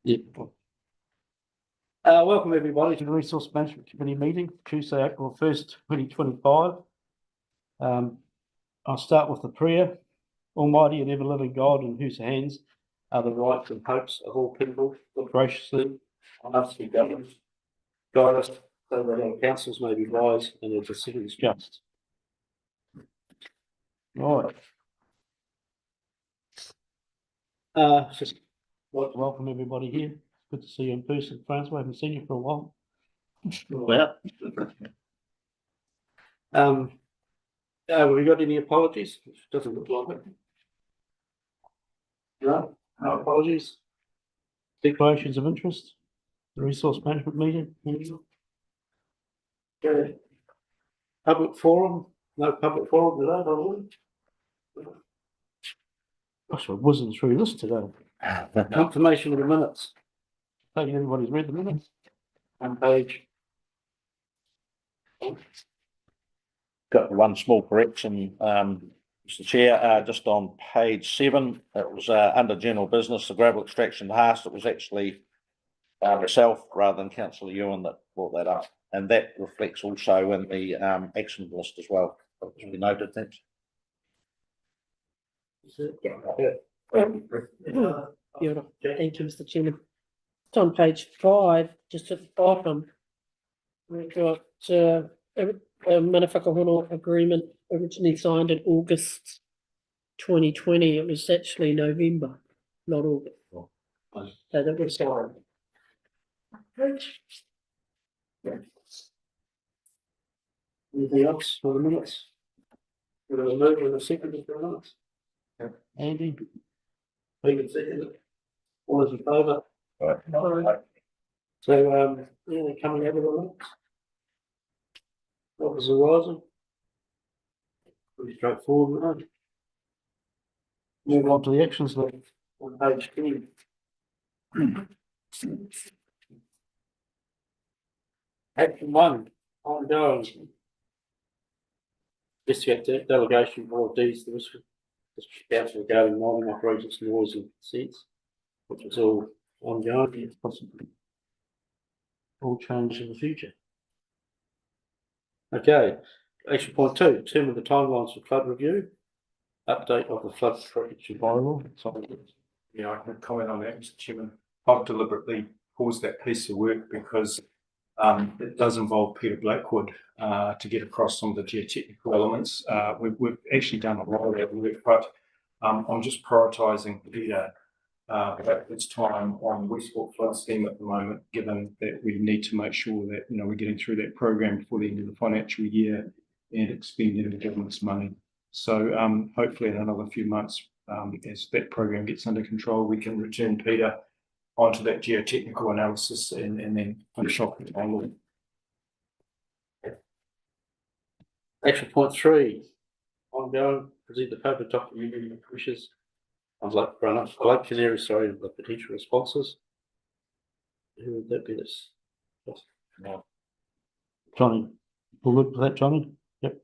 Yeah. Welcome everybody to the Resource Management Committee meeting, Tuesday, April 1st, 2025. I'll start with the prayer. Almighty and ever-living God, in whose hands are the rights and hopes of all people, look graciously on us to be governed. Guide us so that our counsels may be wise and our decisions just. Right. Just like to welcome everybody here. Good to see you in person, Francois. I haven't seen you for a while. Well, have we got any apologies? Doesn't look like it. No apologies. Declarations of interest. The resource management meeting. Okay. Public forum. No public forum today, by the way. Gosh, I wasn't through this today. Confirmation of the minutes. I think everybody's read the minutes. On page. Got one small correction, Mr. Chair, just on page 7, it was under general business, the gravel extraction task. It was actually myself rather than Councillor Ewan that brought that up, and that reflects also in the action list as well. We noted that. Thank you, Mr. Chairman. It's on page 5, just at the bottom. We've got a Manawhakahono agreement originally signed in August 2020. It was actually November, not August. So that was signed. Anything else for the minutes? There was a move and a second for the minutes. Andy? Megan seconded. All those in favour? Right. So, yeah, they're coming out of the minutes. What was arising? Pretty straightforward, right? Move on to the actions list on page 10. Action 1, ongoing. Investigate delegation of deeds to District Council regarding mining operations, noise and consents, which is all ongoing, it's possibly all change in the future. Okay, action point 2, determine the timelines for flood review, update of the flood protection bylaw. Yeah, I can comment on that, Mr. Chairman. I've deliberately paused that piece of work because it does involve Peter Blackwood to get across some of the geotechnical elements. We've actually done a lot of that work, but I'm just prioritising Peter Blackwood's time on Westport flood scheme at the moment, given that we need to make sure that we're getting through that program before the end of the financial year and expending the government's money. So hopefully in another few months, as that program gets under control, we can return Peter onto that geotechnical analysis and then finish off with bylaw. Action point 3, ongoing, present the paper document and wishes. I'd like to run up, sorry, the potential responses. Who would that be? This? No. Johnny, all good with that, Johnny? Yep.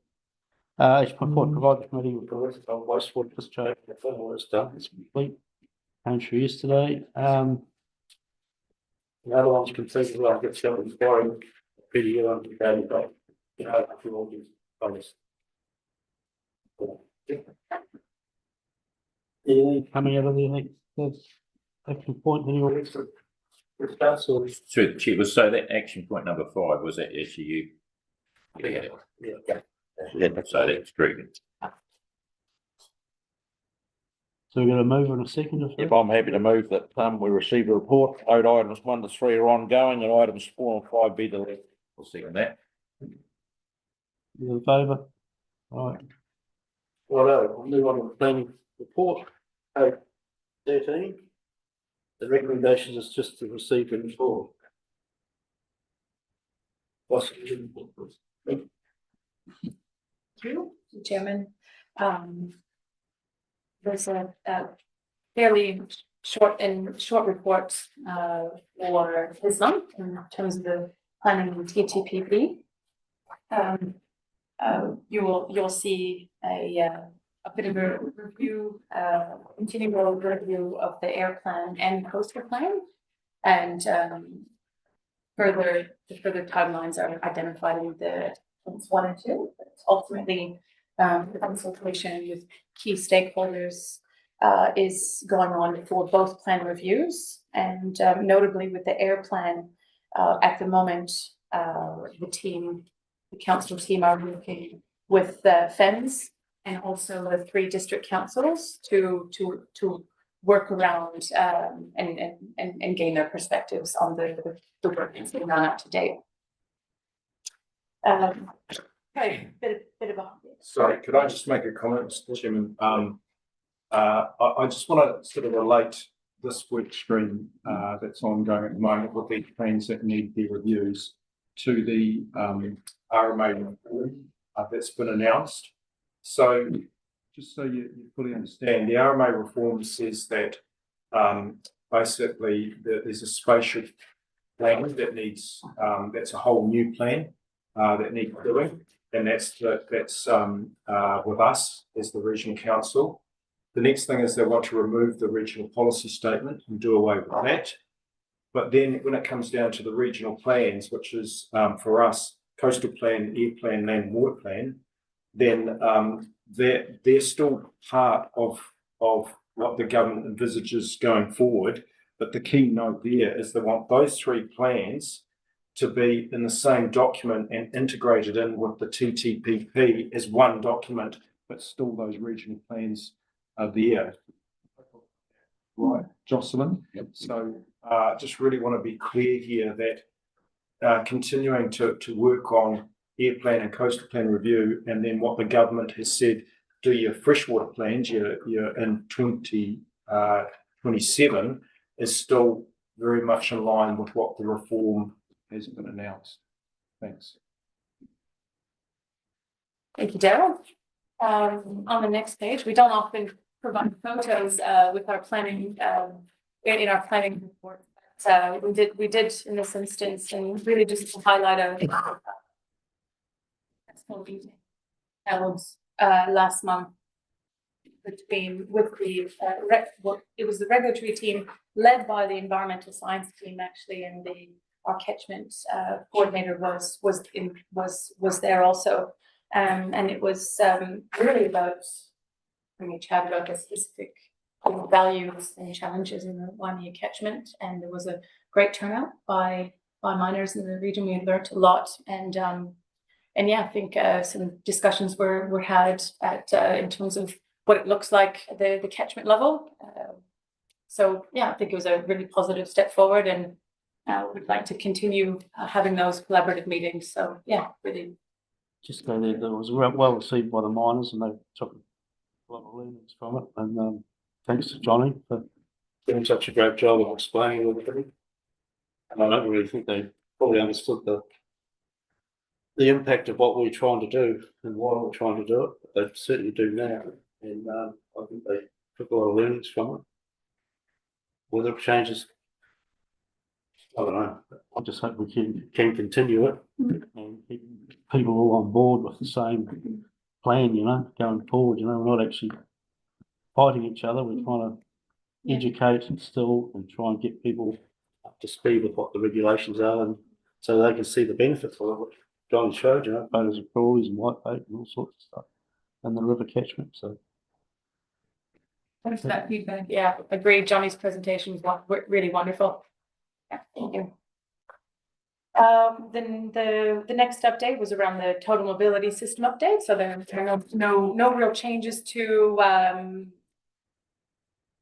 Action point 4, provide the committee with the list of wastewater discharge. It's done, it's complete. Came through yesterday. The other ones completed, well, get self inquiry, video on the daily, if you all do bonus. Anything coming out of the next action point anyway? Through the chair, was so that action point number 5 was that SU? Yeah. So that's true. So we're going to move in a second. If I'm happy to move that we receive a report. Items 1 to 3 are ongoing, and items 4 and 5 be deleted. We'll second that. You in favour? All right. Righto, we'll move on to the planning report. Page 13. The recommendation is just to receive and report. Chairman, there's a fairly short report for this month in terms of the planning and TTPP. You'll see a bit of a review, continual review of the air plan and coastal plan. And the further timelines are identified in the points 1 and 2. But ultimately, the consultation with key stakeholders is going on for both plan reviews, and notably with the air plan. At the moment, the council team are working with the FENS and also the 3 district councils to work around and gain their perspectives on the work that's been done up to date. Okay, bit of a. Sorry, could I just make a comment, Mr. Chairman? I just want to sort of relate this work stream that's ongoing at the moment with the plans that need the reviews to the RMA report that's been announced. So just so you fully understand, the RMA reform says that basically there's a spatial plan that needs that's a whole new plan that needs doing, and that's with us as the regional council. The next thing is they want to remove the regional policy statement and do away with that. But then when it comes down to the regional plans, which is for us, coastal plan, air plan, land and water plan, then they're still part of what the government envisages going forward. But the key note there is they want those 3 plans to be in the same document and integrated in with the TTPP as one document, but still those regional plans are there. Right, Jocelyn? Yep. So just really want to be clear here that continuing to work on air plan and coastal plan review, and then what the government has said, do your freshwater plans, you're in 2027, is still very much in line with what the reform has been announced. Thanks. Thank you, Daryl. On the next page, we don't often provide photos with our planning in our planning report. We did in this instance, and really just to highlight a small meeting held last month with the it was the regulatory team led by the environmental science team actually, and our catchment coordinator was there also, and it was really about bringing chat about the specific values and challenges in the Waimea catchment, and there was a great turnout by miners in the region. We learned a lot, and yeah, I think some discussions were had at in terms of what it looks like at the catchment level. So yeah, I think it was a really positive step forward, and we'd like to continue having those collaborative meetings. So yeah, really. Just go there, that was well received by the miners, and they took a lot of learnings from it. And thanks to Johnny for doing such a great job of explaining everything. And I don't really think they fully understood the impact of what we're trying to do and why we're trying to do it. But they certainly do now, and I think they took a lot of learnings from it. Whether it changes, I don't know. I just hope we can continue it and keep people all on board with the same plan, going forward. We're not actually fighting each other. We're trying to educate and still and try and get people up to speed with what the regulations are, and so they can see the benefits of it, which John showed, photos of crawlies and whitebait and all sorts of stuff, and the river catchment. So Thanks for that feedback. Yeah, agreed. Johnny's presentation was really wonderful. Yeah, thank you. Then the next update was around the total mobility system update. So there are no real changes to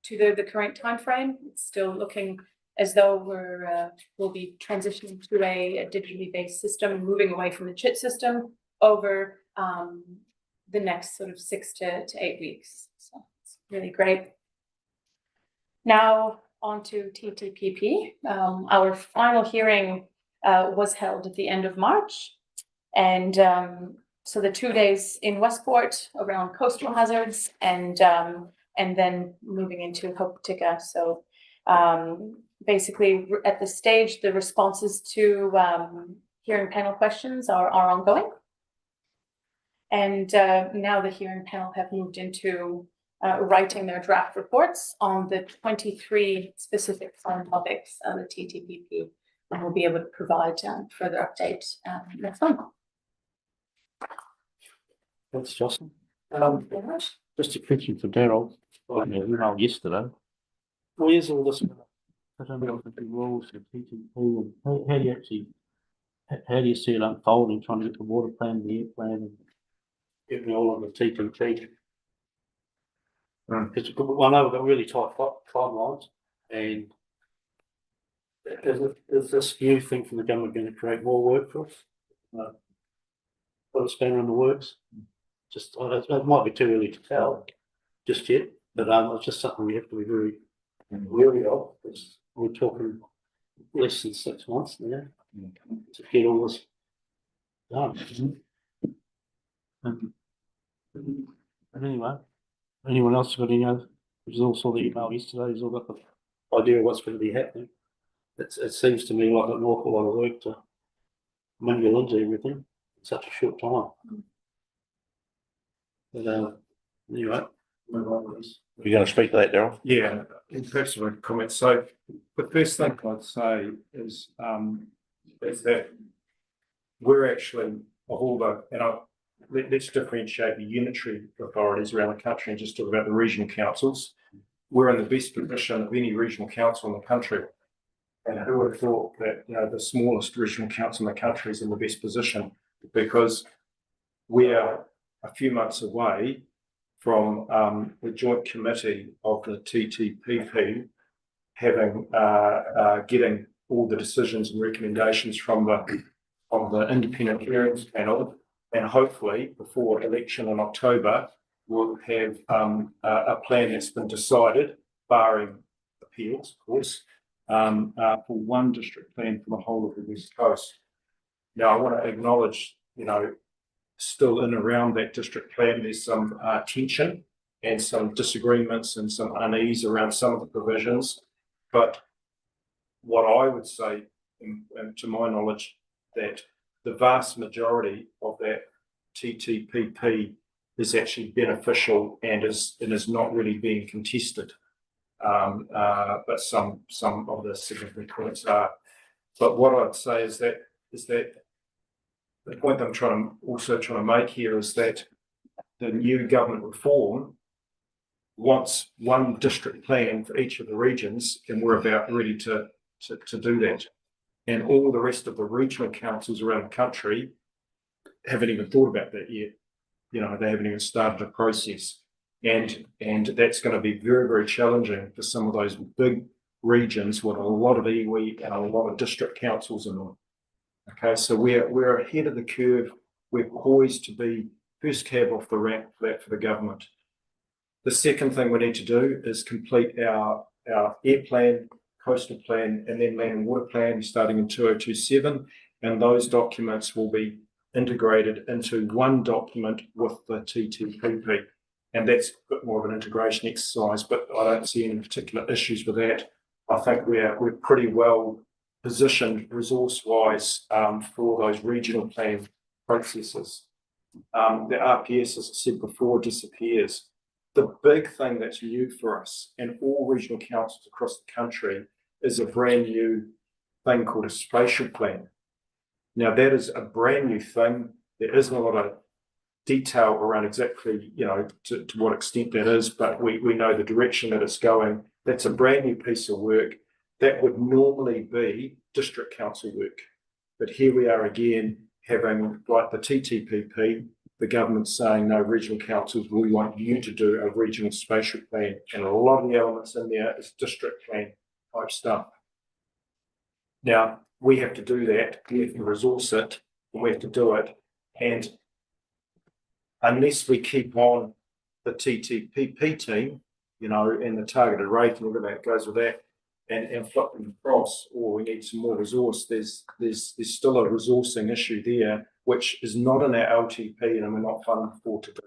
the current timeframe. It's still looking as though we'll be transitioning to a digitally based system, moving away from the CHIT system over the next sort of 6 to 8 weeks. So it's really great. Now on to TTPP. Our final hearing was held at the end of March, and so the 2 days in Westport around coastal hazards, and then moving into Hokitika. So basically at this stage, the responses to hearing panel questions are ongoing. And now the hearing panel have moved into writing their draft reports on the 23 specific fund topics of the TTPP, and we'll be able to provide further update next month. Thanks, Jocelyn. Just a question for Daryl. I got an email yesterday. Where's all this? I don't know if the rules of TTP and how do you actually, how do you see it unfolding, trying to get the water plan, the air plan, and getting all of the TTP? Because I know we've got really tight timelines, and is this new thing from the government going to create more work for us? Put a spanner in the works? Just, it might be too early to tell just yet, but it's just something we have to be very wary of, because we're talking less than 6 months now to get all this done. And anyway, anyone else got any other? Which is also the email yesterday. He's all got the idea of what's going to be happening. It seems to me like an awful lot of work to mingle into everything in such a short time. But anyway, move on with this. You're going to speak to that, Daryl? Yeah, in perhaps a comment. So the first thing I'd say is that we're actually a holder, and let's differentiate the unitary authorities around the country and just talk about the regional councils. We're in the best position of any regional council in the country. And who would have thought that, you know, the smallest regional council in the country is in the best position, because we are a few months away from the joint committee of the TTPP having getting all the decisions and recommendations from the independent hearings panel, and hopefully before election in October we'll have a plan that's been decided, barring appeals, of course, for one district plan for the whole of the West Coast. Now, I want to acknowledge, you know, still in around that district plan, there's some tension and some disagreements and some unease around some of the provisions. But what I would say, and to my knowledge, that the vast majority of that TTPP is actually beneficial and is not really being contested. But some of the significant points are. But what I'd say is that the point that I'm also trying to make here is that the new government reform wants one district plan for each of the regions, and we're about ready to do that. And all the rest of the regional councils around the country haven't even thought about that yet. You know, they haven't even started a process. And that's going to be very, very challenging for some of those big regions with a lot of iwi and a lot of district councils in them. Okay, so we're ahead of the curve. We're poised to be first cab off the rank for that for the government. The second thing we need to do is complete our air plan, coastal plan, and then land and water plan starting in 2027. And those documents will be integrated into one document with the TTPP. And that's a bit more of an integration exercise, but I don't see any particular issues with that. I think we're pretty well positioned resource-wise for those regional plan processes. The RPS, as I said before, disappears. The big thing that's new for us and all regional councils across the country is a brand new thing called a spatial plan. Now, that is a brand new thing. There isn't a lot of detail around exactly, you know, to what extent that is, but we know the direction that it's going. That's a brand new piece of work that would normally be district council work. But here we are again having, like the TTPP, the government saying, no, regional councils, we want you to do a regional spatial plan. And a lot of the elements in there is district plan type stuff. Now, we have to do that. We have to resource it. And we have to do it. And unless we keep on the TTPP team, you know, and the targeted rate and everything that goes with that, and flip them across, or we need some more resource, there's still a resourcing issue there, which is not in our LTP and we're not funded for to do.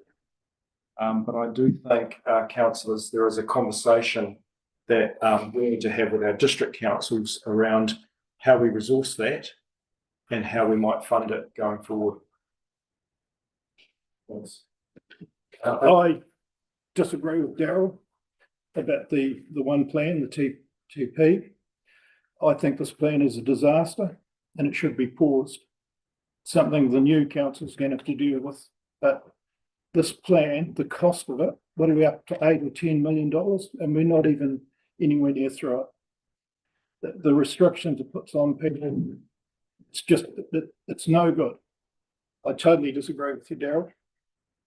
But I do think, councillors, there is a conversation that we need to have with our district councils around how we resource that, and how we might fund it going forward. Thanks. I disagree with Daryl about the one plan, the TP. I think this plan is a disaster and it should be paused. Something the new council's going to have to deal with. But this plan, the cost of it, what are we up to, $8 or $10 million? And we're not even anywhere near through it. The restrictions it puts on people, it's no good. I totally disagree with you, Daryl.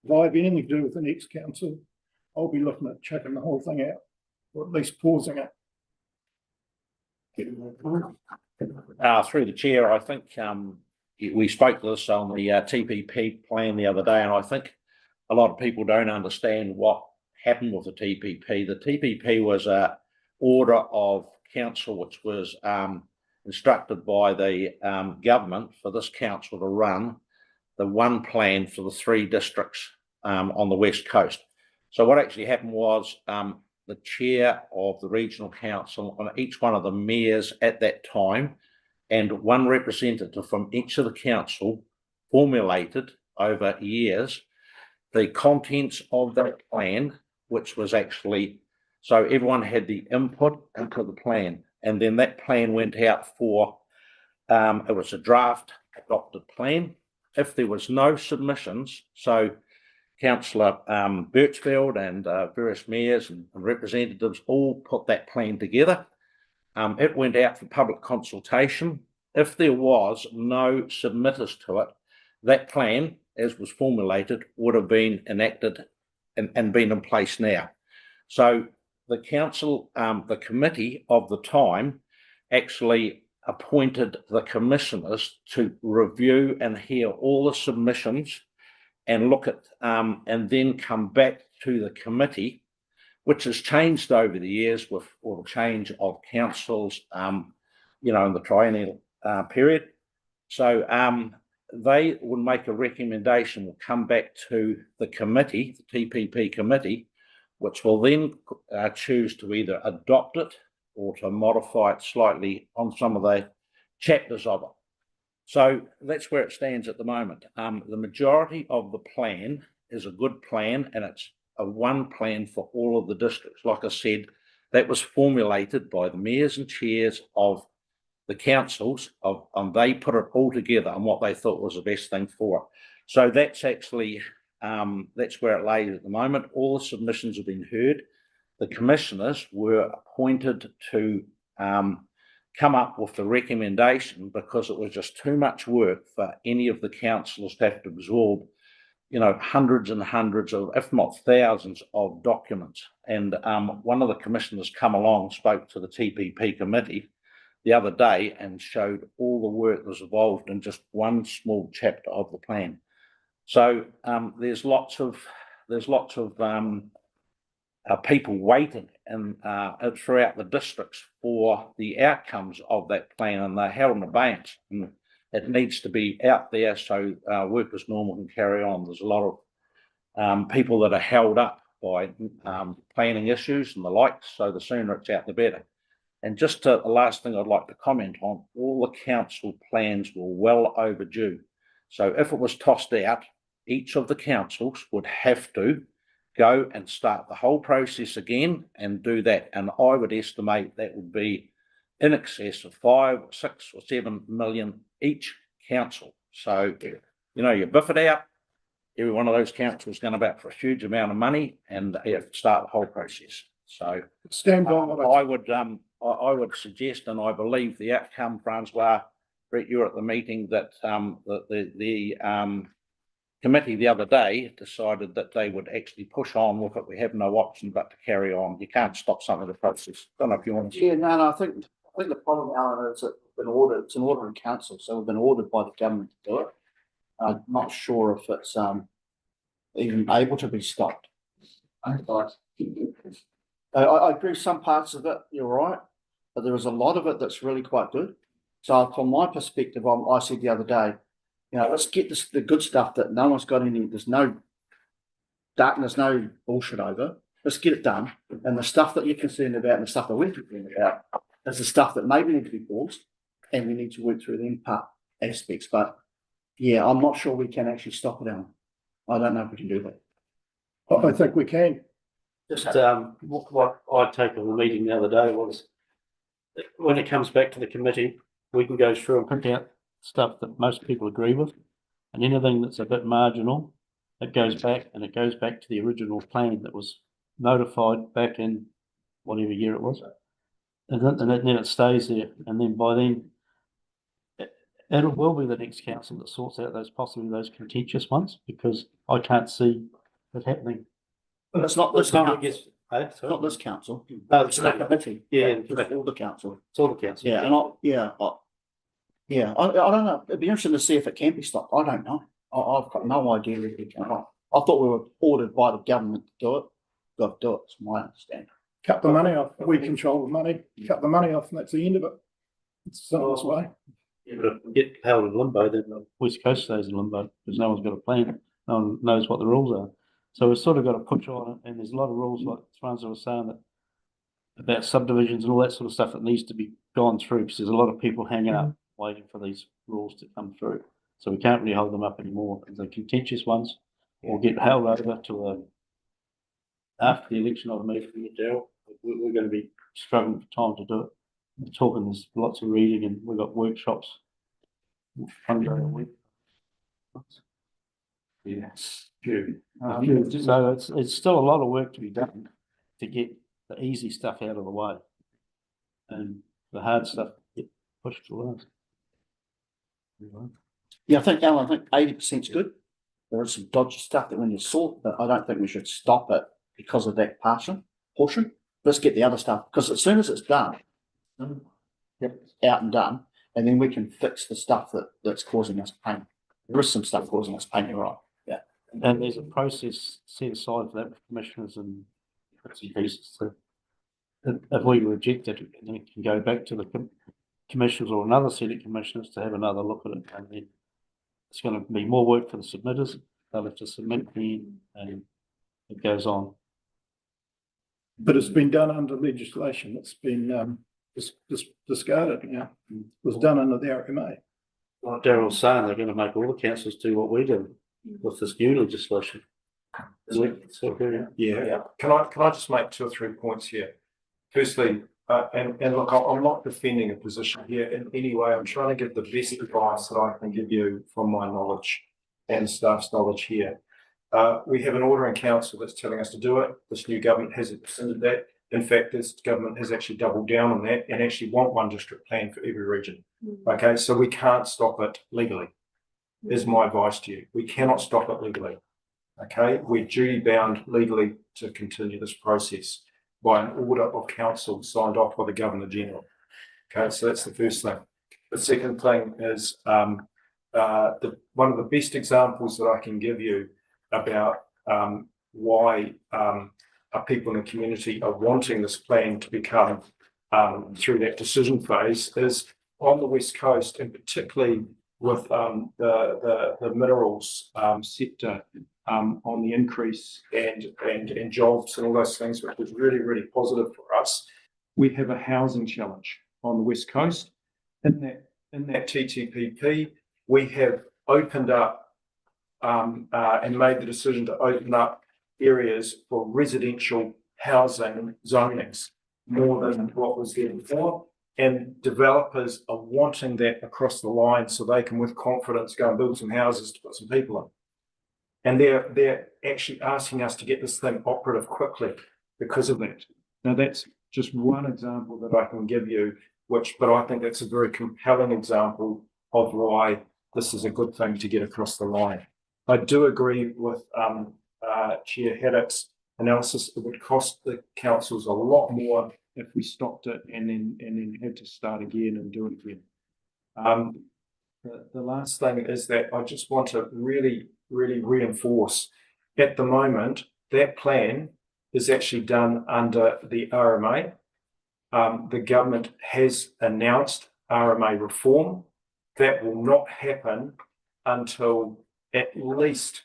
If I have anything to do with the next council, I'll be looking at checking the whole thing out, or at least pausing it. Through the chair, I think we spoke this on the TPP plan the other day, and I think a lot of people don't understand what happened with the TPP. The TPP was a order of council which was instructed by the government for this council to run the one plan for the 3 districts on the West Coast. So what actually happened was the chair of the regional council and each one of the mayors at that time and one representative from each of the council formulated over years the contents of that plan, which was actually, so everyone had the input into the plan. And then that plan went out for, it was a draft adopted plan. If there was no submissions, so Councillor Birchfield and various mayors and representatives all put that plan together. It went out for public consultation. If there was no submitters to it, that plan, as was formulated, would have been enacted and been in place now. So the council, the committee of the time actually appointed the commissioners to review and hear all the submissions and look at and then come back to the committee, which has changed over the years with all the change of councils, you know, in the triennial period. So they would make a recommendation, will come back to the committee, the TPP committee, which will then choose to either adopt it or to modify it slightly on some of the chapters of it. So that's where it stands at the moment. The majority of the plan is a good plan, and it's a one plan for all of the districts. Like I said, that was formulated by the mayors and chairs of the councils, and they put it all together on what they thought was the best thing for it. So that's actually, that's where it lays at the moment. All the submissions have been heard. The commissioners were appointed to come up with the recommendation because it was just too much work for any of the councillors to have to absorb, you know, hundreds and hundreds of, if not thousands of documents. And one of the commissioners come along, spoke to the TPP committee the other day and showed all the work that was involved in just one small chapter of the plan. So there's lots of people waiting and throughout the districts for the outcomes of that plan, and they're held in abeyance. And it needs to be out there so work as normal can carry on. There's a lot of people that are held up by planning issues and the like, so the sooner it's out, the better. And just the last thing I'd like to comment on, all the council plans were well overdue. So if it was tossed out, each of the councils would have to go and start the whole process again and do that. And I would estimate that would be in excess of 5, 6 or 7 million each council. So, you know, you biff it out, every one of those councils is going about for a huge amount of money, and you have to start the whole process. So Stand by what I would suggest, and I believe the outcome, Francois, Brett, you were at the meeting, that the committee the other day decided that they would actually push on with it. We have no option but to carry on. You can't stop some of the process. Don't know if you want to. Yeah, no, I think the problem, Alan, is that it's an order in council, so we've been ordered by the government to do it. I'm not sure if it's even able to be stopped. I agree some parts of it, you're right, but there is a lot of it that's really quite good. So from my perspective, I said the other day, you know, let's get the good stuff that no one's got any, there's no darkness, no bullshit over. Let's get it done. And the stuff that you're concerned about and the stuff that we're concerned about is the stuff that maybe need to be paused, and we need to work through them part. aspects, but yeah, I'm not sure we can actually stop it, Alan. I don't know if we can do that. I think we can. Just, what I take of the meeting the other day was that when it comes back to the committee, we can go through and print out stuff that most people agree with. And anything that's a bit marginal, it goes back and it goes back to the original plan that was notified back in whatever year it was. And then it stays there. And then by then, it will be the next council that sorts out possibly those contentious ones, because I can't see it happening. But it's not this Time it council, gets- eh, sorry? not this council, No, it's the committee. Yeah, It's all the council. it's all the council. Yeah, and I don't know. It'd be interesting to see if it can be stopped. I don't know. I've got no idea if it can. I thought we were ordered by the government to do it. Got to do it, it's my understanding. Cut the money off. We control the money, cut the money off, and that's the end of it. It's the simplest way. Yeah, but if we get held in limbo, then the West Coast stays in limbo, because no one's got a plan, no one knows what the rules are. So we've sort of got to push on it, and there's a lot of rules, like Franz was saying, that about subdivisions and all that sort of stuff that needs to be gone through, because there's a lot of people hanging up, waiting for these rules to come through. So we can't really hold them up anymore, and the contentious ones will get held over to after the election of the meeting with Daryl. We're going to be struggling for time to do it. We're talking, there's lots of reading, and we've got workshops. One day a week. Yes. So it's still a lot of work to be done to get the easy stuff out of the way. And the hard stuff get pushed to last. Yeah, I think, Alan, 80% is good. There is some dodgy stuff that when you sort, but I don't think we should stop it because of that portion. Let's get the other stuff, because as soon as it's done, out and done, and then we can fix the stuff that's causing us pain. There is some stuff causing us pain, you're right. Yeah. And there's a process set aside for that with commissioners and bits and pieces. So if we reject it, then it can go back to the commissioners or another set of commissioners to have another look at it. And then it's going to be more work for the submitters. They'll have to submit then, and it goes on. But it's been done under legislation. It's been discarded, you know. It was done under the RMA. Like Daryl's saying, they're going to make all the councils do what we do with this new legislation. Yeah. Can I just make 2 or 3 points here? Firstly, and look, I'm not defending a position here in any way. I'm trying to give the best advice that I can give you from my knowledge and staff's knowledge here. We have an order in council that's telling us to do it. This new government hasn't rescinded that. In fact, this government has actually doubled down on that and actually want one district plan for every region. Okay, so we can't stop it legally, is my advice to you. We cannot stop it legally. Okay, we're duty bound legally to continue this process by an order of council signed off by the Governor General. Okay, so that's the first thing. The second thing is one of the best examples that I can give you about why people in the community are wanting this plan to become through that decision phase is on the West Coast, and particularly with the minerals sector on the increase and jobs and all those things, which was really, really positive for us. We have a housing challenge on the West Coast. In that TTPP, we have opened up and made the decision to open up areas for residential housing zonings more than what was there before. And developers are wanting that across the line so they can with confidence go and build some houses to put some people in. And they're actually asking us to get this thing operative quickly because of that. Now that's just one example that I can give you, but I think that's a very compelling example of why this is a good thing to get across the line. I do agree with Chair Haddock's analysis. It would cost the councils a lot more if we stopped it and then had to start again and do it again. The last thing is that I just want to really reinforce, at the moment, that plan is actually done under the RMA. The government has announced RMA reform. That will not happen until at least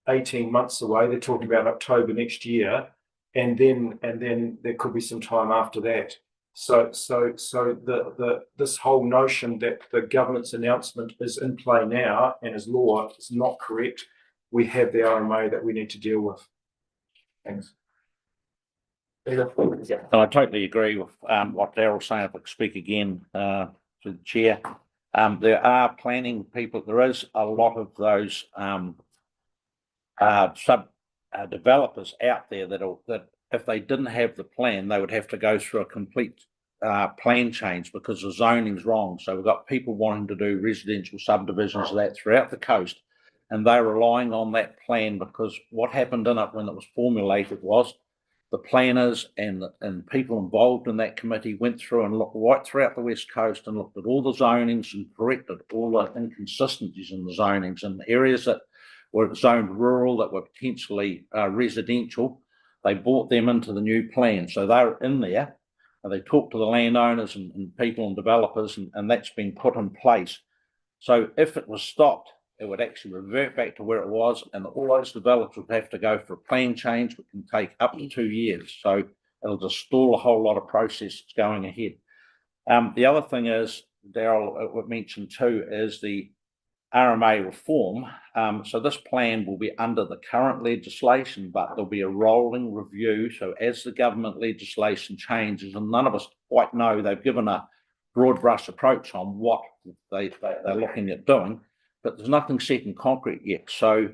18 months away. They're talking about October next year. And then there could be some time after that. So this whole notion that the government's announcement is in play now and is law is not correct. We have the RMA that we need to deal with. Thanks. And I totally agree with what Daryl's saying. If I could speak again to the chair. There are planning people, there is a lot of those developers out there that if they didn't have the plan, they would have to go through a complete plan change because the zoning's wrong. So we've got people wanting to do residential subdivisions of that throughout the coast, and they're relying on that plan because what happened in it when it was formulated was the planners and people involved in that committee went through and looked right throughout the West Coast and looked at all the zonings and corrected all the inconsistencies in the zonings and the areas that were zoned rural that were potentially residential. They brought them into the new plan. So they're in there and they talked to the landowners and people and developers and that's been put in place. So if it was stopped, it would actually revert back to where it was, and all those developers would have to go for a plan change, which can take up to 2 years. So it'll just stall a whole lot of processes going ahead. The other thing is, Daryl mentioned too, is the RMA reform. So this plan will be under the current legislation, but there'll be a rolling review. So as the government legislation changes, and none of us quite know, they've given a broad brush approach on what they're looking at doing, but there's nothing set in concrete yet. So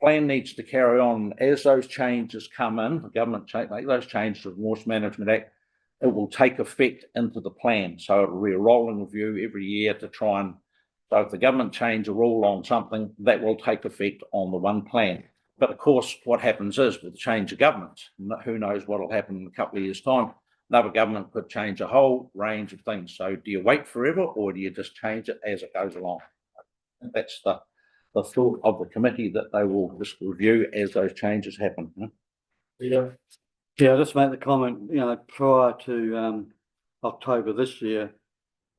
plan needs to carry on as those changes come in. The government make those changes to the Water Management Act. It will take effect into the plan. So it will be a rolling review every year to try and, so if the government change a rule on something, that will take effect on the one plan. But of course, what happens is with the change of governments, who knows what will happen in a couple of years' time. Another government could change a whole range of things. So do you wait forever or do you just change it as it goes along? That's the thought of the committee, that they will just review as those changes happen. Yeah, I'll just make the comment, prior to October this year,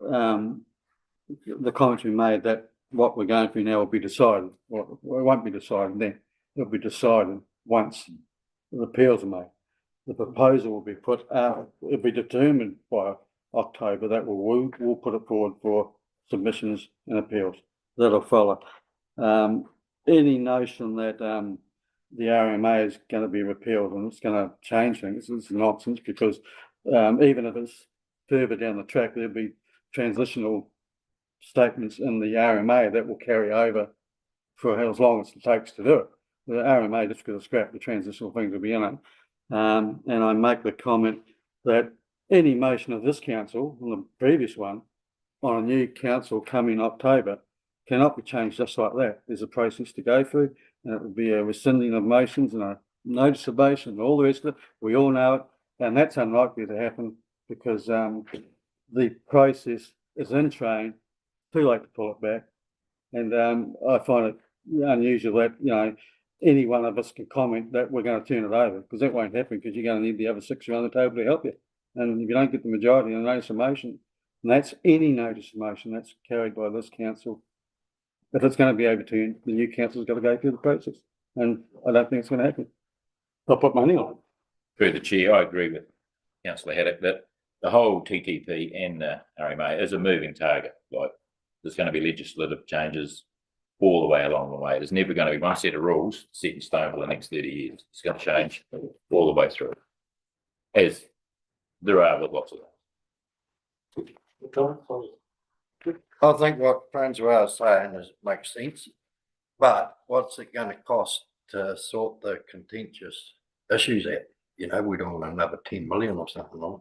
the commentary made that what we're going through now will be decided. Well, it won't be decided then. It'll be decided once the appeals are made. The proposal will be put out, it'll be determined by October that we'll put it forward for submissions and appeals. That'll follow. Any notion that the RMA is going to be repealed and it's going to change things is nonsense, because even if it's further down the track, there'll be transitional statements in the RMA that will carry over for as long as it takes to do it. The RMA just going to scrap the transitional things will be in it. And I make the comment that any motion of this council and the previous one on a new council coming October cannot be changed just like that. There's a process to go through, and it will be a rescinding of motions and a notice of motion and all the rest of it. We all know it, and that's unlikely to happen because the process is in train. Too late to pull it back, and I find it unusual that any one of us can comment that we're going to turn it over, because that won't happen, because you're going to need the other 6 around the table to help you, and if you don't get the majority in the notice of motion, and that's any notice of motion that's carried by this council. If it's going to be overturned, the new council's got to go through the process, and I don't think it's going to happen. I'll put money on it. Through the chair, I agree with Councillor Haddock that the whole TTP and the RMA is a moving target. Like, there's going to be legislative changes all the way along the way. There's never going to be one set of rules set in stone for the next 30 years. It's going to change all the way through, as there are with lots of them. I think what Francois is saying makes sense, but what's it going to cost to sort the contentious issues out? We don't want another 10 million or something on it.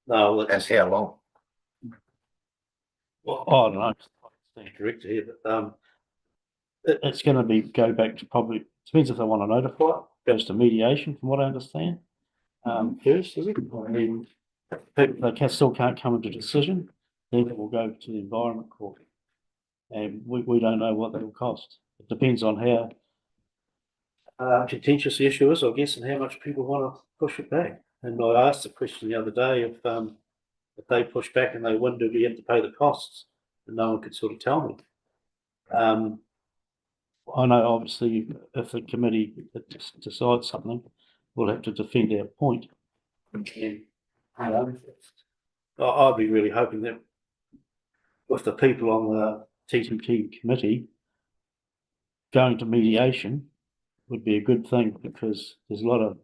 No, And how long? Well, I don't know. stand corrected here, but It's going to go back to probably, depends if they want to notify it, goes to mediation from what I understand. First, is it? And then they still can't come to a decision, then it will go to the Environment Court. And we don't know what that will cost. It depends on how. contentious the issue is, I guess, and how much people want to push it back. And I asked the question the other day if they push back and they win, do we have to pay the costs? And no one could sort of tell me. I know obviously if the committee decides something, we'll have to defend our point. I'd be really hoping that with the people on the TTP committee, going to mediation would be a good thing because there's a lot of,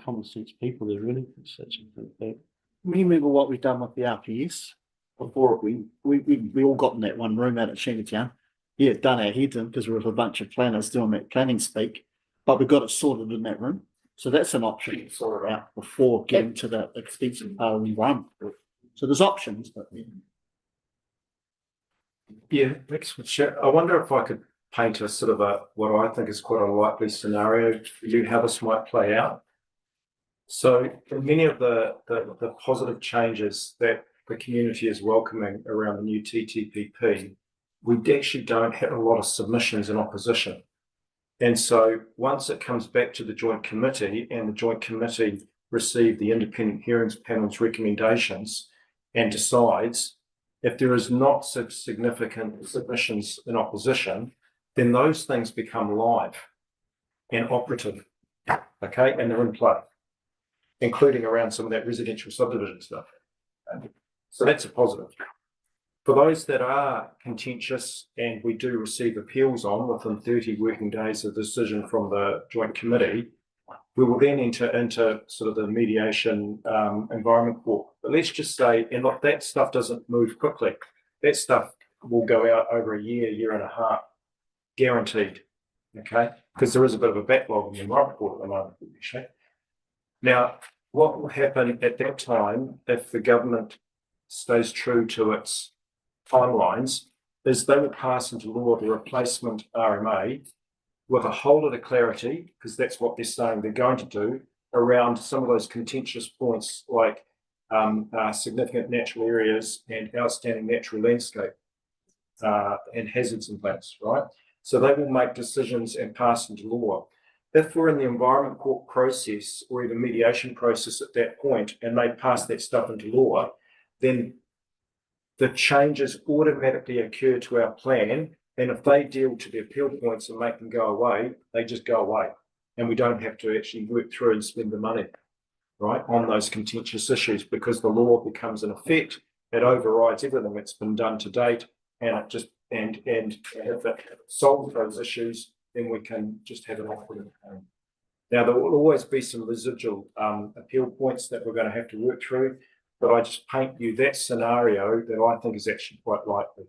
common sense people there really. You remember what we've done with the RPS? Before we all got in that one room out at Shantytown. Yeah, done our heads in because we were with a bunch of planners doing that planning speak, but we got it sorted in that room. So that's an option to sort it out before getting to the expensive part of the environment. So there's options, but Yeah, excellent. Sure. I wonder if I could paint a sort of what I think is quite a likely scenario for you, how this might play out. So many of the positive changes that the community is welcoming around the new TTPP, we actually don't have a lot of submissions in opposition. And so once it comes back to the joint committee and the joint committee receive the independent hearings panel's recommendations and decides if there is not significant submissions in opposition, then those things become live and operative, okay, and they're in play, including around some of that residential subdivision stuff. So that's a positive. For those that are contentious and we do receive appeals on within 30 working days of the decision from the joint committee, we will then enter into sort of the mediation environment court. But let's just say, and look, that stuff doesn't move quickly. That stuff will go out over a year and a half, guaranteed. Okay, because there is a bit of a backlog in the environment court at the moment, actually. Now, what will happen at that time if the government stays true to its timelines is they will pass into law the replacement RMA with a whole lot of clarity, because that's what they're saying they're going to do, around some of those contentious points like significant natural areas and outstanding natural landscape and hazards and plants, right? So they will make decisions and pass into law. If we're in the environment court process or even mediation process at that point and they pass that stuff into law, then the changes automatically occur to our plan. And if they deal to the appeal points and make them go away, they just go away. And we don't have to actually work through and spend the money, right, on those contentious issues, because the law becomes in effect, it overrides everything that's been done to date, and it just, and if it solves those issues, then we can just have an offer. Now, there will always be some residual appeal points that we're going to have to work through, but I just paint you that scenario that I think is actually quite likely.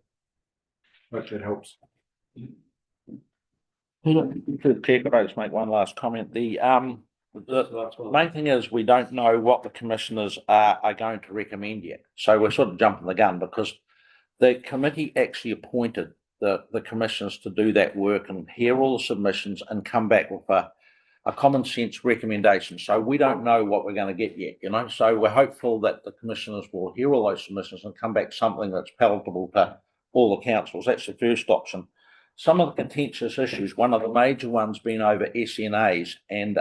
Hope that helps. Chair, could I just make one last comment? The main thing is we don't know what the commissioners are going to recommend yet. So we're sort of jumping the gun because the committee actually appointed the commissioners to do that work and hear all the submissions and come back with a common sense recommendation. So we don't know what we're going to get yet, So we're hopeful that the commissioners will hear all those submissions and come back something that's palatable to all the councils. That's the first option. Some of the contentious issues, one of the major ones being over SNAs, and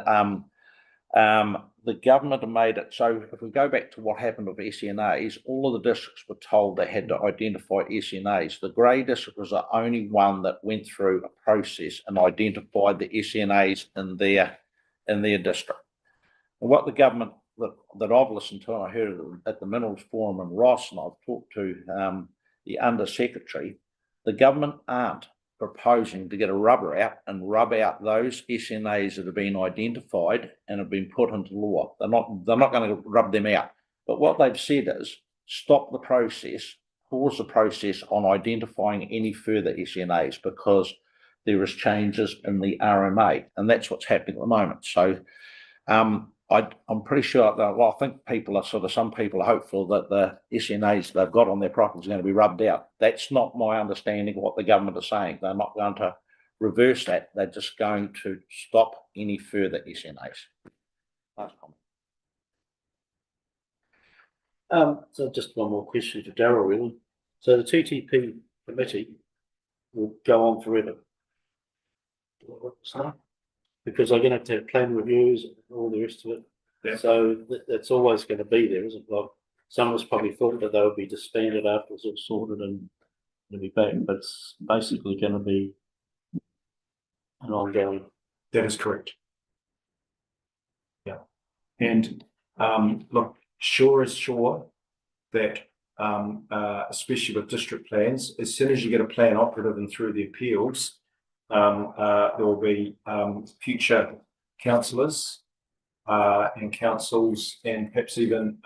the government have made it so if we go back to what happened with SNAs, all of the districts were told they had to identify SNAs. The Grey district was the only one that went through a process and identified the SNAs in their district. And what the government that I've listened to, and I heard at the Minerals Forum in Ross, and I've talked to the Under Secretary, the government aren't proposing to get a rubber out and rub out those SNAs that have been identified and have been put into law. They're not going to rub them out. But what they've said is stop the process, pause the process on identifying any further SNAs because there is changes in the RMA, and that's what's happening at the moment. So I'm pretty sure that, I think some people are hopeful that the SNAs they've got on their properties are going to be rubbed out. That's not my understanding of what the government is saying. They're not going to reverse that. They're just going to stop any further SNAs. Last comment. So just one more question to Darryl, really. So the TTP committee will go on forever. Because they're going to have plan reviews and all the rest of it. Yeah. So that's always going to be there, isn't it? Like some of us probably thought that they would be disbanded after it's all sorted and it'll be back, but it's basically going to be an ongoing. That is correct. Yeah. And look, sure is sure that, especially with district plans, as soon as you get a plan operative and through the appeals, there will be, future councillors, and councils and perhaps even,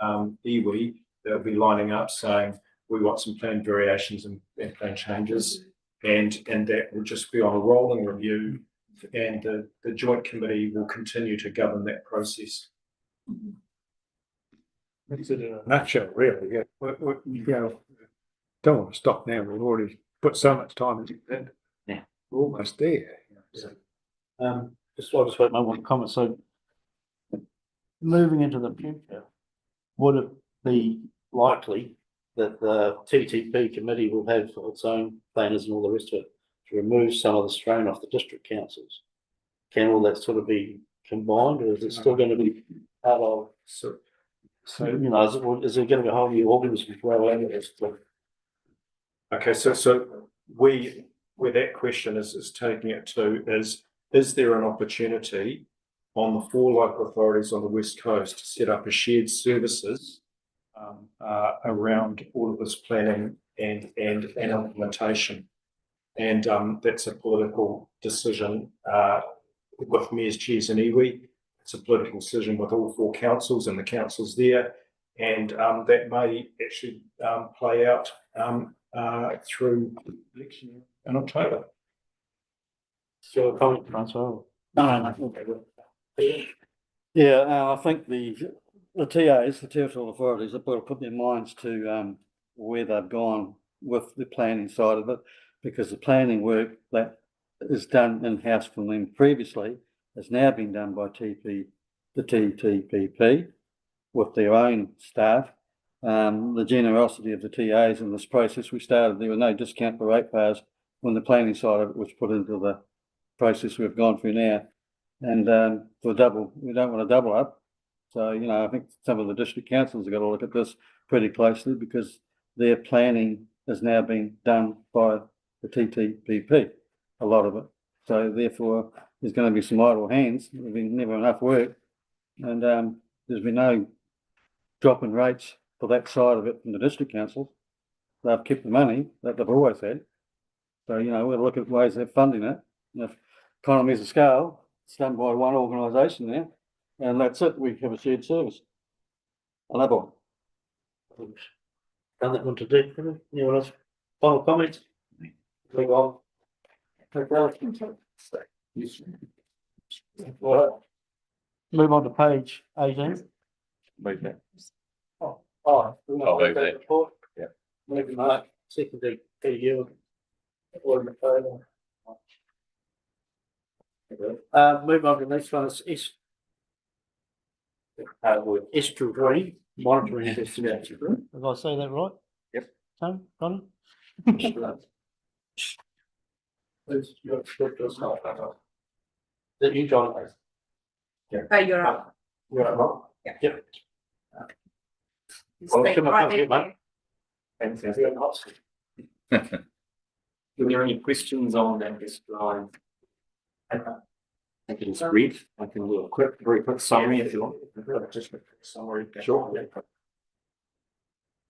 iwi, that'll be lining up saying, we want some plan variations and plan changes. And that will just be on a rolling review, and the joint committee will continue to govern that process. That's it in a nutshell, really, yeah. You know, don't want to stop now, we've already put so much time into that. Yeah. We're almost there. Just I just make one comment, so moving into the future, would it be Likely that the TTP committee will have its own planners and all the rest of it to remove some of the strain off the district councils. Can all that sort of be combined, or is it still going to be part of? So You know, is it going to be a whole new organism to grow out of this? okay, so where that question is taking it to is there an opportunity on the 4 local authorities on the West Coast to set up a shared services around all of this planning and implementation? And that's a political decision with mayors, chairs and iwi. It's a political decision with all 4 councils and the councils there, and that may actually play out through election in October. So a comment, Francois? No. Yeah, I think the TAs, the territorial authorities, have got to put their minds to where they've gone with the planning side of it, because the planning work that is done in-house from them previously has now been done by the TTPP with their own staff. The generosity of the TAs in this process, we started, there were no discount for ratepayers when the planning side of it was put into the process we've gone through now. And we don't want to double up. So, you know, I think some of the district councils have got to look at this pretty closely, because their planning has now been done by the TTPP, a lot of it. So therefore, there's going to be some idle hands. There'll be never enough work. And there's been no drop in rates for that side of it from the district councils. They've kept the money that they've always had. So, you know, we'll look at ways of funding it. And if economies of scale, it's done by one organisation now, and that's it. We have a shared service. Another one. Done that one to do. Anyone else? Final comments? Move on. Move on to page 18. Move that. Oh, I'll move that. Yeah. Maybe Mark, secondary to you. Move on to the next one is Estuary Green monitoring investigation. Did I say that right? Yep. Tom, Colin? That you, John? You're up. You're up, Rob? Yeah. Yep. Stay come on, right come here, there. mate. Are there any questions on that list line? I can just read, I can do a very quick summary if you want. Just a quick summary. Sure.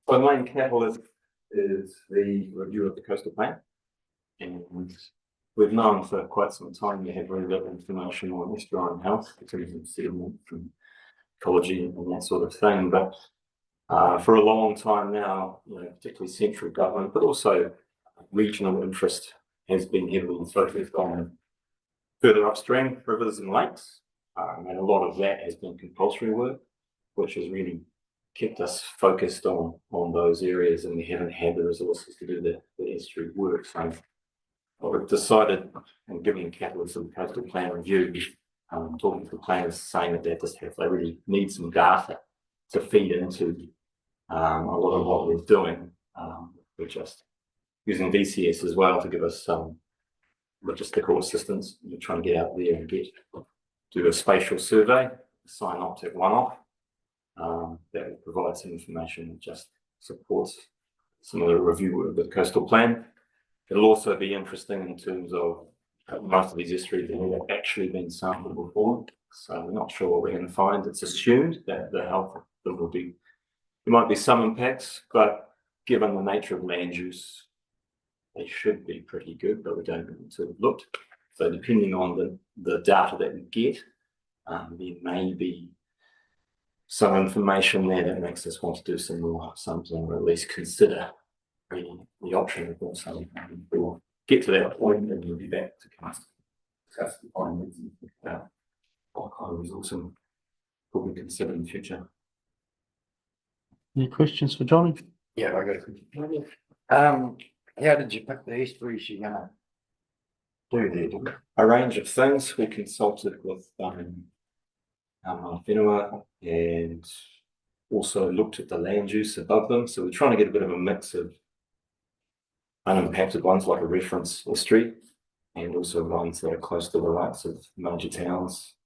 So main catalyst is the review of the coastal plan. And we've known for quite some time we have very little information on estuarine health in terms of settlement and ecology and that sort of thing. But for a long time now, you know, particularly central government, but also regional interest has been heavily focused on further upstream rivers and lakes. And a lot of that has been compulsory work, which has really kept us focused on those areas, and we haven't had the resources to do the estuary work. So what we've decided, and given the catalyst of the coastal plan review, talking to the planners, saying that they really need some data to feed into a lot of what we're doing. We're just using VCS as well to give us some logistical assistance. We're trying to get out there and do a spatial survey, a synoptic one-off, that will provide some information that just supports some of the review of the coastal plan. It'll also be interesting in terms of most of these estuaries have actually been sampled before, so we're not sure what we're going to find. It's assumed that the health of them will be There might be some impacts, but given the nature of land use, they should be pretty good, but we don't know until we've looked. So depending on the data that we get, there may be some information there that makes us want to do some more, something, or at least consider the option of doing something. We'll get to that point and we'll be back to discuss the findings and think about what kind of resource and what we consider in the future. Any questions for Johnny? Yeah, I got a question. How did you pick the estuaries you're gonna do there? A range of things. We consulted with Whenua and also looked at the land use above them. So we're trying to get a bit of a mix of unimpacted ones like a reference estuary and also ones that are close to the rights of major towns.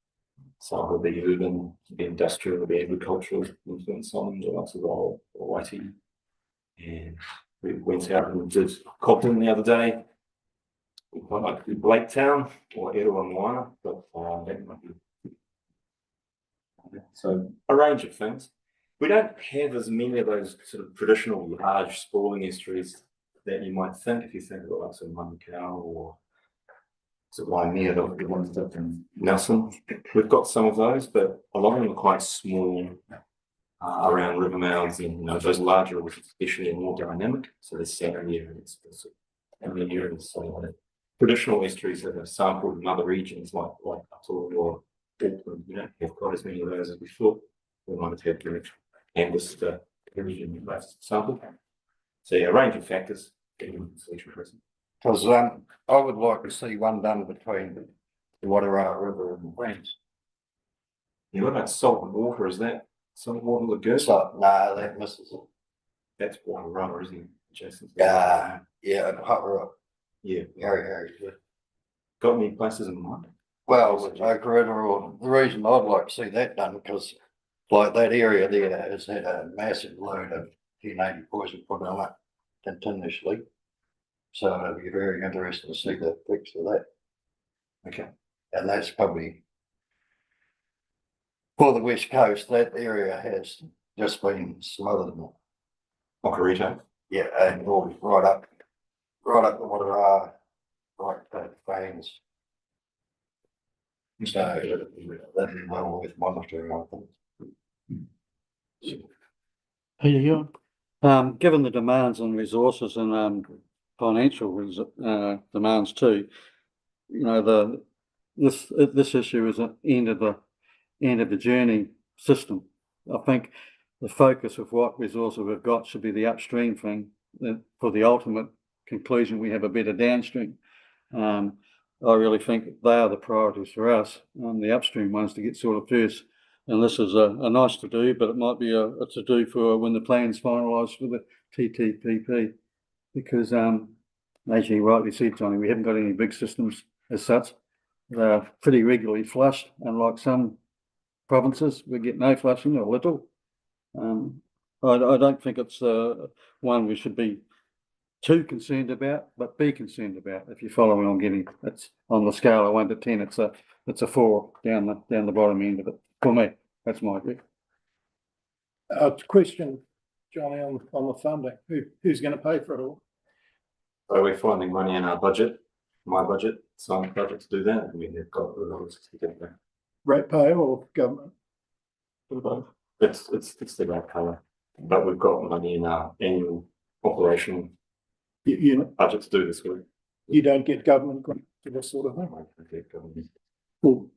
Some will be urban, will be industrial, will be agricultural influence on the likes of the whole Waiti. And we went out and did Cobden the other day. We quite like to do Blaketown or Eroa Moana, but that might be. So a range of things. We don't have as many of those sort of traditional large sprawling estuaries that you might think if you think about like Manukau or Waimea, the ones up in Nelson. We've got some of those, but a lot of them are quite small around river mouths, and those larger ones especially are more dynamic. So there's Samaria and so on. Traditional estuaries that are sampled in other regions like Atul or Auckland, we don't have quite as many of those as we thought. We might have had to canvass the region sample. So yeah, a range of factors. Because I would like to see one done between the Wairau River and the Queens. Yeah, what about salt and water? Is that salt and water look good? So, no, that misses it. That's Wairau, isn't it, Jason? Yeah, and Hutterup. Yeah. Harry. Got any places in mind? Well, with Okarita, or the reason I'd like to see that done, because like that area there has had a massive load of P90 poison put on it continuously. So it'd be very interesting to see the fix of that. Okay. And that's probably for the West Coast, that area has just been smothered. Okarito. Yeah, and all right up the water, right at Fangs. So that'd be well worth monitoring, I think. Peter, you? Given the demands on resources and financial demands too, this issue is an end of the journey system. I think the focus of what resources we've got should be the upstream thing. For the ultimate conclusion, we have a better downstream. I really think they are the priorities for us, the upstream ones to get sorted first. And this is a nice to do, but it might be a to do for when the plan's finalised for the TTPP, because as you rightly said, Johnny, we haven't got any big systems as such. They're pretty regularly flushed, and like some provinces, we get no flushing or little. I don't think it's one we should be too concerned about, but be concerned about. If you follow me on getting, it's on the scale of 1 to 10, it's a 4 down the bottom end of it. For me, that's my view. Question, Johnny, on the funding. Who's going to pay for it all? So we're finding money in our budget, my budget, signed budget to do that. I mean, they've got the dollars to get there. Ratepayer or government? It's the ratepayer, but we've got money in our annual operational budget to do this work. You don't get government grant for this sort of thing? Well,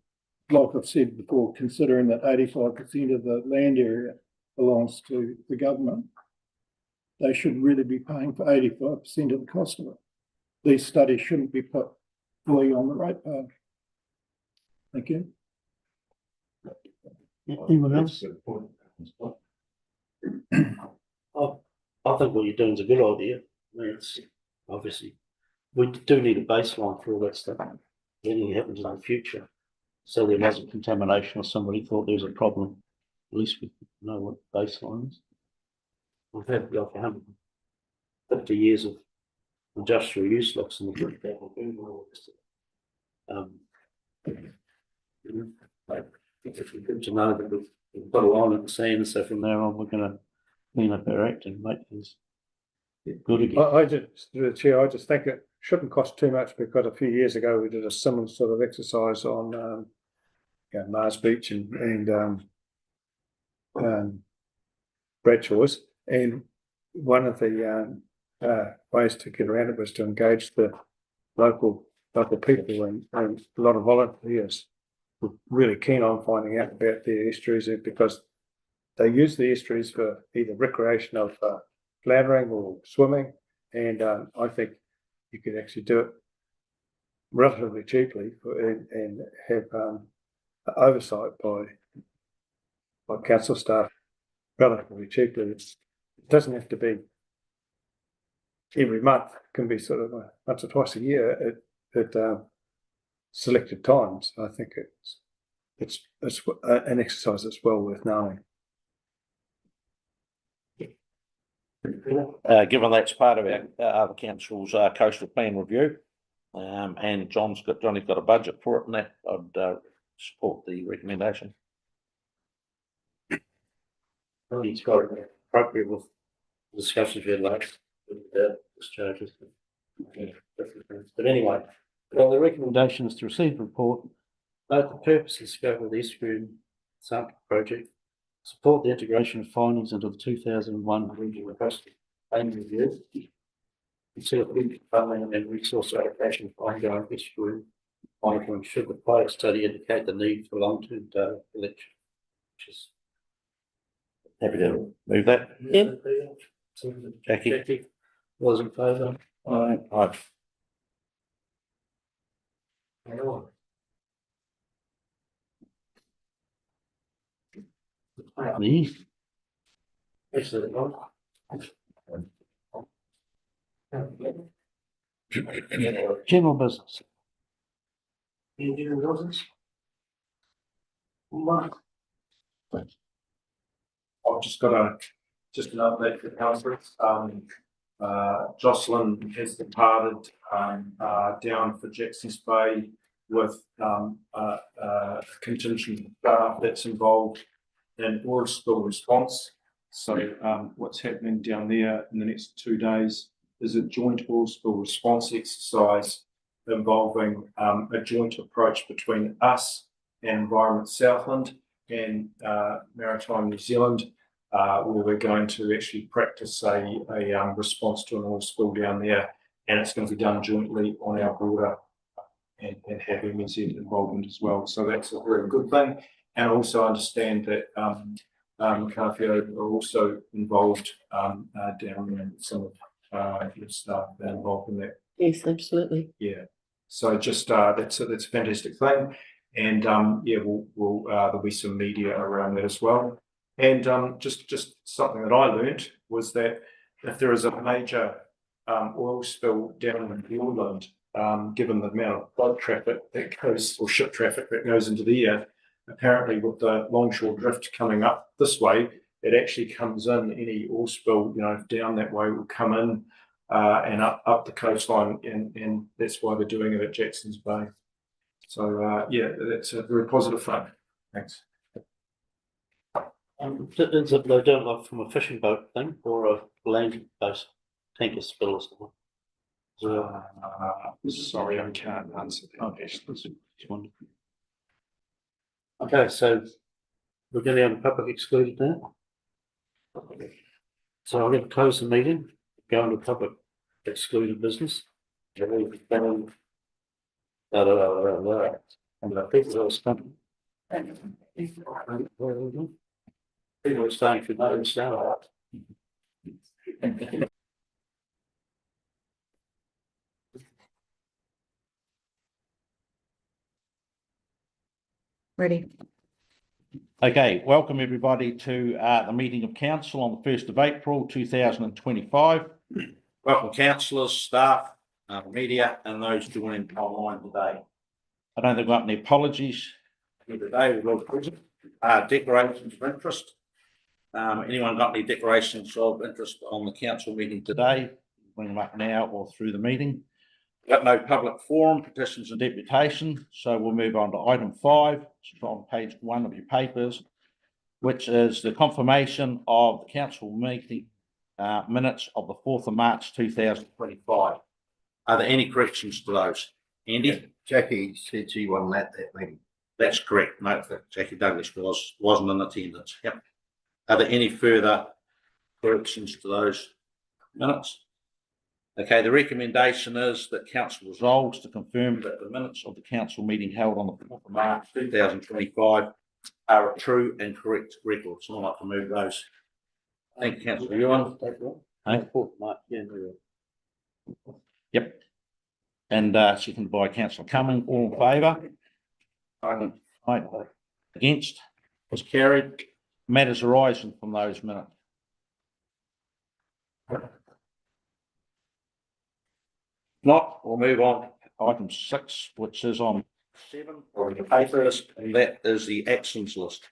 like I've said before, considering that 85% of the land area belongs to the government, they should really be paying for 85% of the cost of it. These studies shouldn't be put fully on the ratepayer. Thank you. Anyone else? I think what you're doing is a good idea. I mean, it's obviously, we do need a baseline for all that stuff. Anything happens in the future. So there wasn't contamination or somebody thought there was a problem. At least we know what baseline is. We've had like 150 years of industrial use locks in the group. It's good to know that we've got a line in the sand, so from now on we're going to clean up our act and make things good again. I just, through the chair, I just think it shouldn't cost too much because a few years ago we did a similar sort of exercise on Mars Beach and Bradshaw's, and one of the ways to get around it was to engage the local people and a lot of volunteers were really keen on finding out about their estuaries because they use the estuaries for either recreation of floundering or swimming, and I think you could actually do it relatively cheaply and have oversight by council staff relatively cheaply. It doesn't have to be every month. It can be sort of once or twice a year at selected times. I think it's an exercise that's well worth knowing. Given that's part of our the council's coastal plan review, and Johnny's got a budget for it, and that I'd support the recommendation. It's got appropriate with discussions we had last discharges. But anyway, well, the recommendation is to receive the report, note the purpose and scope of the estuary sample project, support the integration of findings into the 2001 regional coastal plan review, consider funding and resource allocation for ongoing estuary monitoring should the pilot study indicate the need for long-term data collection, which is Happy to move that. Yep. Jackie was in favour. Aye. The general business. I've just got an update for the councillors. Jocelyn has departed down for Jackson's Bay with contingent staff that's involved in oil spill response. So what's happening down there in the next 2 days is a joint oil spill response exercise involving a joint approach between us and Environment Southland and Maritime New Zealand, where we're going to actually practice a response to an oil spill down there, and it's going to be done jointly on our border and have MNZ involvement as well. So that's a very good thing. And also understand that Carfio are also involved down there, and some of your staff are involved in that. Yes, absolutely. Yeah. So just that's a fantastic thing. And yeah, we'll there'll be some media around that as well. And just something that I learned was that if there is a major oil spill down in the inland, given the amount of boat traffic that goes, or ship traffic that goes into the air, apparently with the longshore drift coming up this way, it actually comes in, any oil spill, down that way will come in and up the coastline, and that's why they're doing it at Jackson's Bay. So yeah, that's a very positive thing. Thanks. Is it they don't like from a fishing boat thing or a land based tanker spill or something? Sorry, I can't answer that. Okay, so we're going to have the public excluded now. So I'm going to close the meeting, go into public excluded business. And I think it's all stuff. People are saying should know this now. Ready. Okay, welcome everybody to the meeting of council on the 1st of April 2025. Welcome councillors, staff, media and those joining online today. I don't think we've got any apologies here today. We've all present. Declarations of interest. Anyone got any declarations of interest on the council meeting today? Bring them up now or through the meeting. We've got no public forum, petitions and deputation, so we'll move on to item 5. It's on page 1 of your papers. which is the confirmation of the council meeting minutes of the 4th of March 2025. Are there any corrections to those? Andy? Jackie said she wasn't at that meeting. That's correct. No, Jackie Douglas wasn't in attendance. Yep. Are there any further corrections to those minutes? Okay, the recommendation is that council resolves to confirm that the minutes of the council meeting held on the 4th of March 2025 are a true and correct record. So I'd like to move those. Thank you, councillor Ewan. Yep. And seconded by councillor Cumming. All in favour? Aye. Against? Was carried. Matters arising from those minutes. Not, we'll move on to item 6, which is on 7 of the papers, and that is the actions list.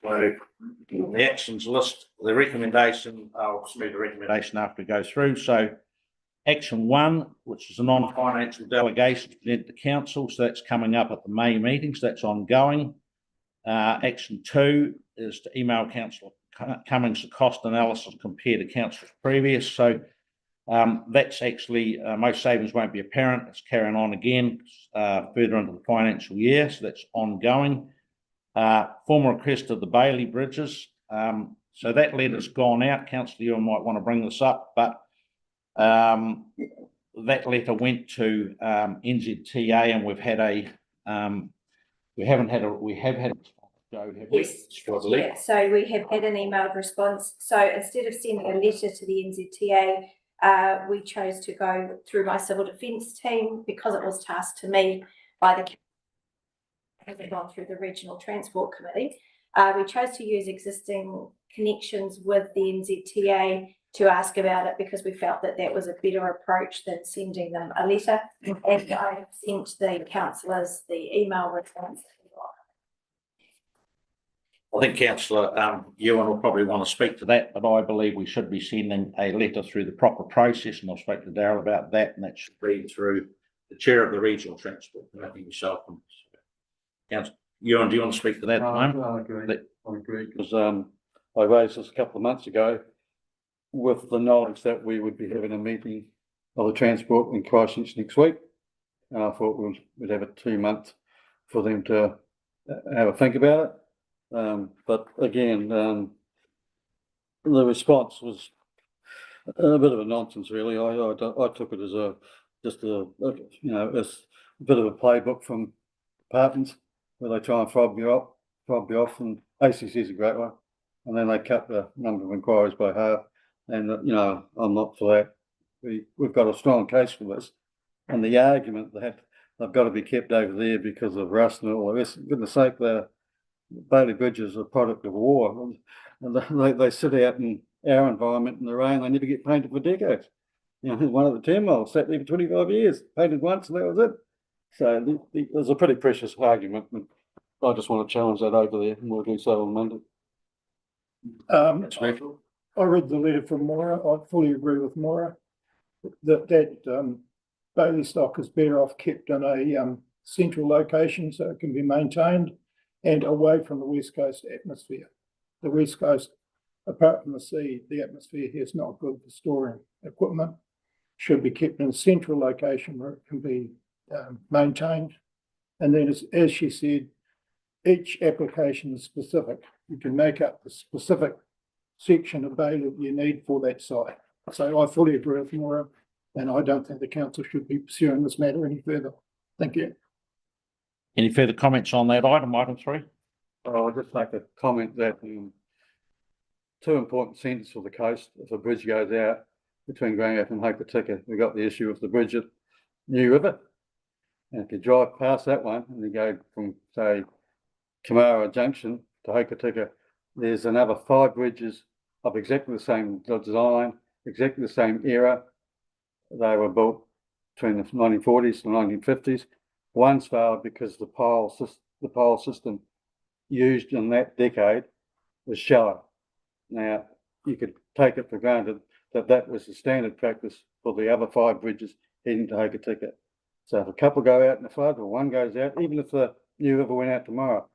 So the actions list, the recommendation, I'll submit the recommendation after we go through. So action 1, which is a non-financial delegation to present to council, so that's coming up at the May meeting, so that's ongoing. Action 2 is to email councillor Cummings the cost analysis compared to council's previous. So that's actually, most savings won't be apparent. It's carrying on again further into the financial year, so that's ongoing. Formal request of the Bailey Bridges. So that letter's gone out. Councillor, you might want to bring this up, but that letter went to NZTA, and we have had a go, have we? Yes. Yeah, so we have had an emailed response. So instead of sending a letter to the NZTA, we chose to go through my civil defence team because it was tasked to me by the having gone through the Regional Transport Committee. We chose to use existing connections with the NZTA to ask about it because we felt that that was a better approach than sending them a letter. And I sent the councillors the email response. I think councillor Ewan will probably want to speak to that, but I believe we should be sending a letter through the proper process, and I'll speak to Darryl about that, and that should be through the chair of the Regional Transport Committee, yourself. Councillor Ewan, do you want to speak to that? I agree, because I raised this a couple of months ago with the knowledge that we would be having a meeting of the transport in Christchurch next week. And I thought we'd have a 2-month for them to have a think about it. But again, the response was a bit of a nonsense, really. I took it as a bit of a playbook from departments where they try and fob you off, and ACC is a great one. And then they cut the number of inquiries by half. And I'm not for that. We've got a strong case for this, and the argument that they've got to be kept over there because of rust and all the rest. For goodness sake, the Bailey Bridges are a product of war, and they sit out in our environment in the rain. They never get painted for decades. One of the 10 miles sat there for 25 years, painted once, and that was it. So there's a pretty precious argument. And I just want to challenge that over there, and we'll do so on Monday. I read the letter from Moira. I fully agree with Moira that Bailey stock is better off kept in a central location so it can be maintained and away from the West Coast atmosphere. The West Coast, apart from the sea, the atmosphere here is not good for storing equipment. Should be kept in a central location where it can be maintained. And then, as she said, each application is specific. You can make up the specific section of Bailey that you need for that site. So I fully agree with Maura, and I don't think the council should be pursuing this matter any further. Thank you. Any further comments on that item 3? I'll just make a comment that 2 important centres for the coast. If a bridge goes out between Grangeoff and Hokitika, we've got the issue of the bridge at New River. And if you drive past that one and you go from, say, Kamara Junction to Hokitika, there's another 5 bridges of exactly the same design, exactly the same era. They were built between the 1940s and 1950s. One's failed because the pole system used in that decade was shallow. Now, you could take it for granted that that was the standard practice for the other 5 bridges heading to Hokitika. So if a couple go out in the flood or one goes out, even if the New River went out tomorrow,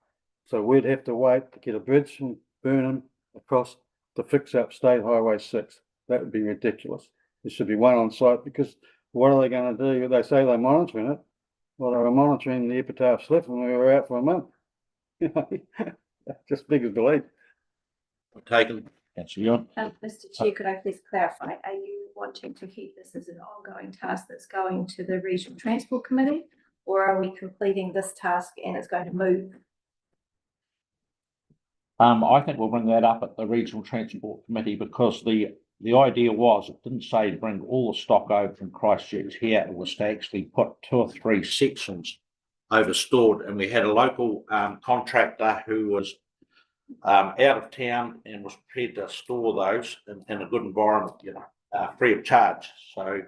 So we'd have to wait to get a bridge from Burnham across to fix up State Highway 6. That would be ridiculous. There should be one on site, because what are they going to do? They say they're monitoring it. Well, they were monitoring the epitaph slip and we were out for a month. You know, just big as belief. Taken. Councillor Ewan. Mr. Chair, could I please clarify, are you wanting to keep this as an ongoing task that's going to the Regional Transport Committee? Or are we completing this task and it's going to move? I think we'll bring that up at the Regional Transport Committee, because the idea was, it didn't say to bring all the stock over from Christchurch here, it was to actually put 2 or 3 sections over stored, and we had a local contractor who was out of town and was prepared to store those in a good environment, you know, free of charge. So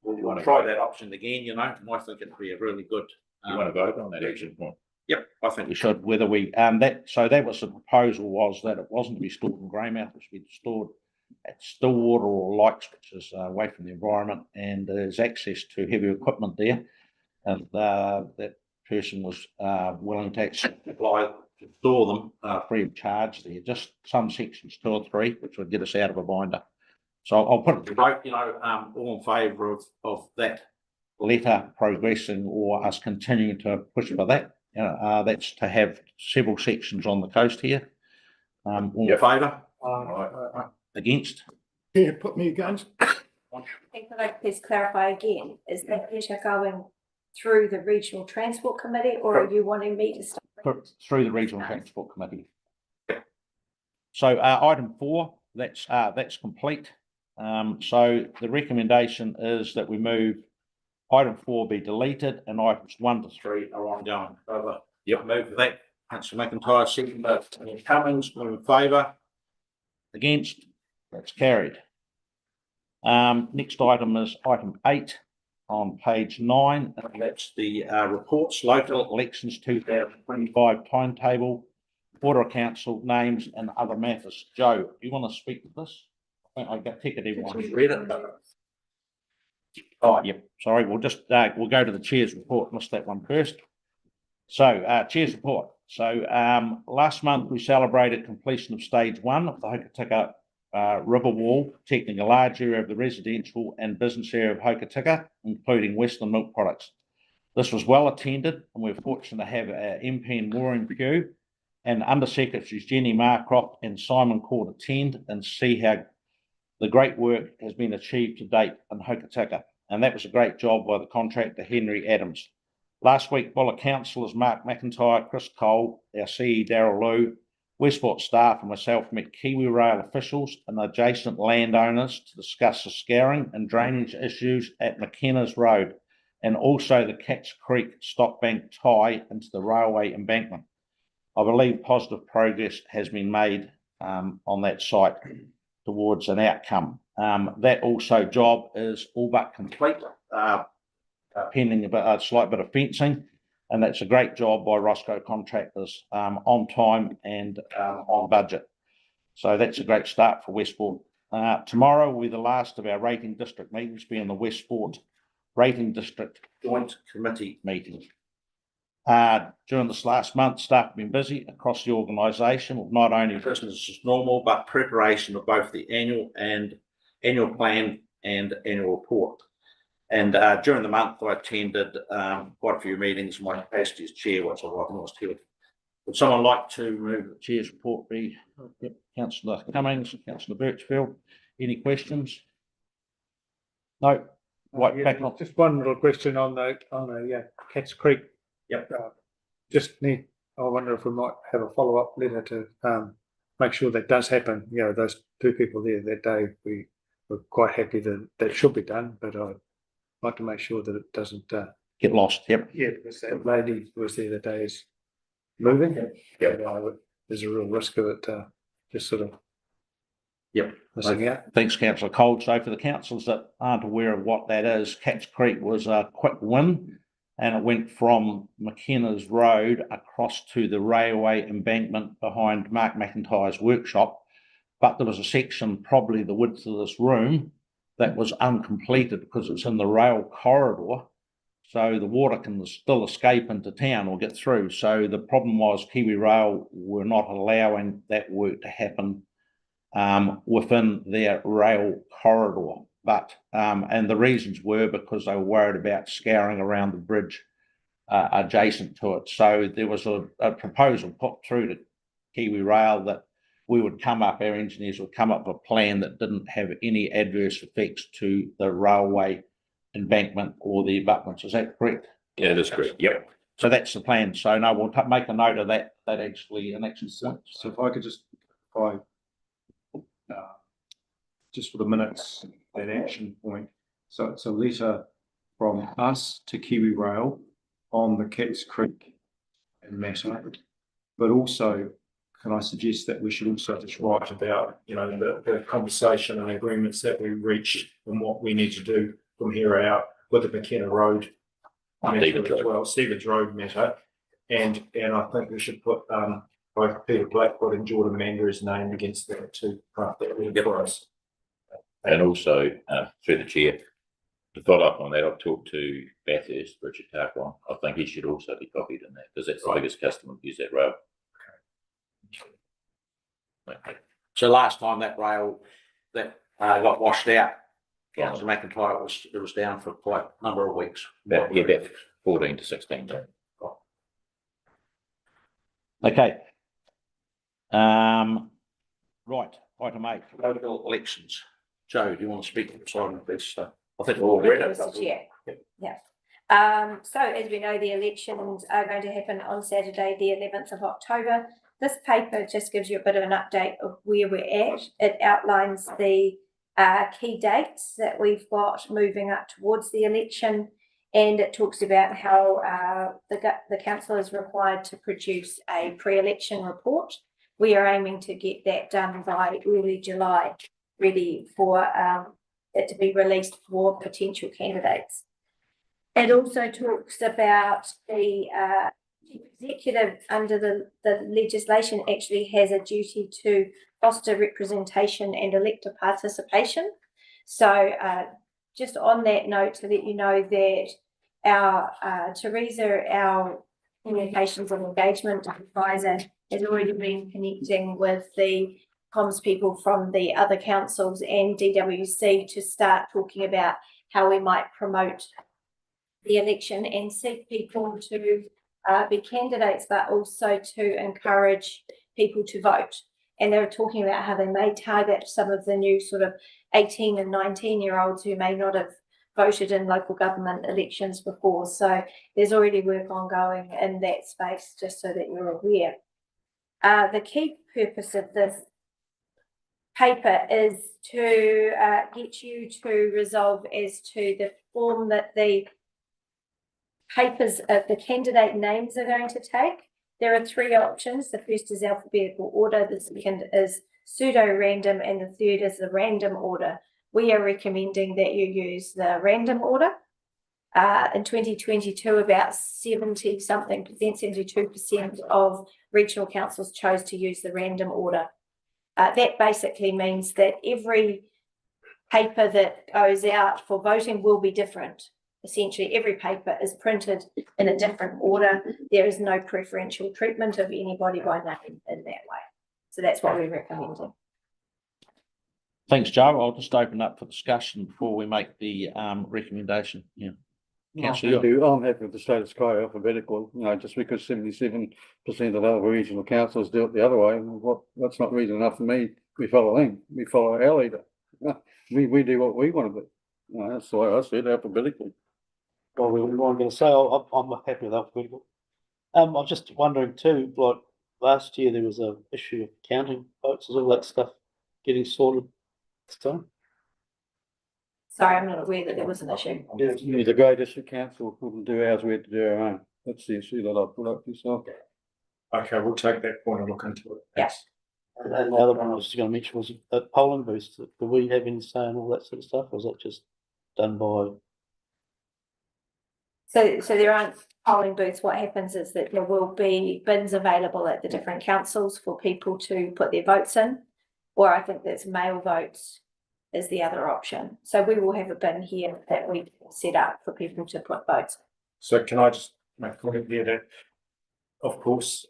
we'll try that option again, you know, and I think it'd be a really good. You want to vote on that action point? Yep, I think we should. Whether we that was the proposal, was that it wasn't to be stored in Greymouth, it was to be stored at Stillwater or Likes, which is away from the environment, and there's access to heavy equipment there, and that person was willing to actually apply to store them free of charge there. Just some sections, 2 or 3, which would get us out of a binder. So I'll put it to vote, you know, all in favour of that letter progressing, or us continuing to push for that. That's to have several sections on the coast here. All in favour? Against? Yeah, put me against. And could I please clarify again, is that letter going through the Regional Transport Committee, or are you wanting me to start? Through the Regional Transport Committee. So item 4, that's complete. So the recommendation is that we move item 4 be deleted, and items 1 to 3 are ongoing. Over. Yep, move that. Councillor McIntyre, second. Cummings, all in favour? Against? That's carried. Next item is item 8 on page 9, and that's the reports, local elections 2025 timetable, Water Council names and other matters. Joe, do you want to speak to this? I think I got ticket, everyone's read it. Oh, yep, sorry, we'll just we'll go to the Chair's report, missed that one first. So Chair's report. So last month we celebrated completion of stage 1 of the Hokitika River Wall, protecting a large area of the residential and business area of Hokitika, including Western Milk Products. This was well attended, and we're fortunate to have MP and Maureen Pugh and Under Secretaries Jenny Marcroft and Simon Court attend and see how the great work has been achieved to date in Hokitika. And that was a great job by the contractor Henry Adams. Last week, Buller councillors Mark McIntyre, Chris Cole, our CE Darryl Liu, Westport staff and myself met Kiwi Rail officials and adjacent landowners to discuss the scouring and drainage issues at McKenna's Road, and also the Cats Creek Stockbank tie into the railway embankment. I believe positive progress has been made on that site towards an outcome. That also job is all but complete, pending a slight bit of fencing, and that's a great job by Roscoe Contractors, on time and on budget. So that's a great start for Westport. Tomorrow will be the last of our rating district meetings, being the Westport Rating District Joint Committee meeting. During this last month, staff have been busy across the organisation with not only business as normal, but preparation of both the annual plan and annual report. And during the month, I attended quite a few meetings in my capacity as chair, which I was here. Would someone like to move the chair's report? Be Councillor Cummings, Councillor Birchfield. Any questions? No. Right, back on. Just one little question on the Cats Creek. Yep. I wonder if we might have a follow-up letter to make sure that does happen. You know, those 2 people there that day, we were quite happy that that should be done, but I'd like to make sure that it doesn't Get lost. Yep. Yeah, because that lady was there that day is moving. Yeah, there's a real risk of it just sort of. Yep. Missing out. Thanks, Councillor Cole. So for the councillors that aren't aware of what that is, Cats Creek was a quick win, and it went from McKenna's Road across to the railway embankment behind Mark McIntyre's workshop. But there was a section, probably the width of this room, that was uncompleted because it's in the rail corridor. So the water can still escape into town or get through. So the problem was Kiwi Rail were not allowing that work to happen within their rail corridor. But, and the reasons were because they were worried about scouring around the bridge adjacent to it. So there was a proposal put through to Kiwi Rail that we would come up, our engineers would come up with a plan that didn't have any adverse effects to the railway embankment or the abutments. Is that correct? Yeah, that's correct. Yep. So that's the plan. So no, we'll make a note of that actually an action point. So if I could just, just for the minutes, that action point. So it's a letter from us to Kiwi Rail on the Cats Creek matter, but also can I suggest that we should also just write about, you know, the conversation and agreements that we reached and what we need to do from here out with the McKenna Road matter as well, Stevens Road matter. And I think we should put both Peter Blackwood and Jordan Mander's name against that to craft that really for us. And also, through the chair, to follow up on that, I've talked to Bathurst, Richard Tarquin. I think he should also be copied in that because that's the biggest customer who use that rail. Okay. So last time that rail that got washed out, Councillor McIntyre, it was down for quite a number of weeks. About 14 to 16 days. Okay. Right, item 8, local elections. Joe, do you want to speak on this? I think we're all ready. Mr. Chair. Yeah. So as we know, the elections are going to happen on Saturday, the 11th of October. This paper just gives you a bit of an update of where we're at. It outlines the key dates that we've got moving up towards the election, and it talks about how the council is required to produce a pre-election report. We are aiming to get that done by early July, ready for it to be released for potential candidates. It also talks about the executive under the legislation actually has a duty to foster representation and elector participation. So just on that note, to let you know that our Teresa, our communications and engagement advisor, has already been connecting with the comms people from the other councils and DWC to start talking about how we might promote the election and seek people to be candidates, but also to encourage people to vote. And they were talking about how they may target some of the new sort of 18 and 19-year-olds who may not have voted in local government elections before. So there's already work ongoing in that space, just so that you're aware. The key purpose of this paper is to get you to resolve as to the form that the papers of the candidate names are going to take. There are 3 options. The first is alphabetical order, the second is pseudo-random, and the third is the random order. We are recommending that you use the random order. In 2022, about 70-something percent, 72% of regional councils chose to use the random order. That basically means that every paper that goes out for voting will be different. Essentially, every paper is printed in a different order. There is no preferential treatment of anybody by name in that way. So that's what we're recommending. Thanks, Joe. I'll just open up for discussion before we make the recommendation. Yeah. I'm happy with the status quo alphabetical, you know, just because 77% of other regional councils do it the other way. That's not reason enough for me. We follow them. We follow our leader. We do what we want to do. You know, that's the way I see it, alphabetically. Well, we were going to say, I'm happy with alphabetical. I'm just wondering too, like last year there was an issue of counting votes, is all that stuff getting sorted this time? Sorry, I'm not aware that there was an issue. The Grey District Council wouldn't do ours, we had to do our own. That's the issue that I put up yourself. Okay, we'll take that point and look into it. Yes. And the other one I was going to mention was at polling booths. Do we have any say in all that sort of stuff, or is that just done by? So there aren't polling booths. What happens is that there will be bins available at the different councils for people to put their votes in, or I think that's mail votes is the other option. So we will have a bin here that we set up for people to put votes. So can I just make a comment there that, of course,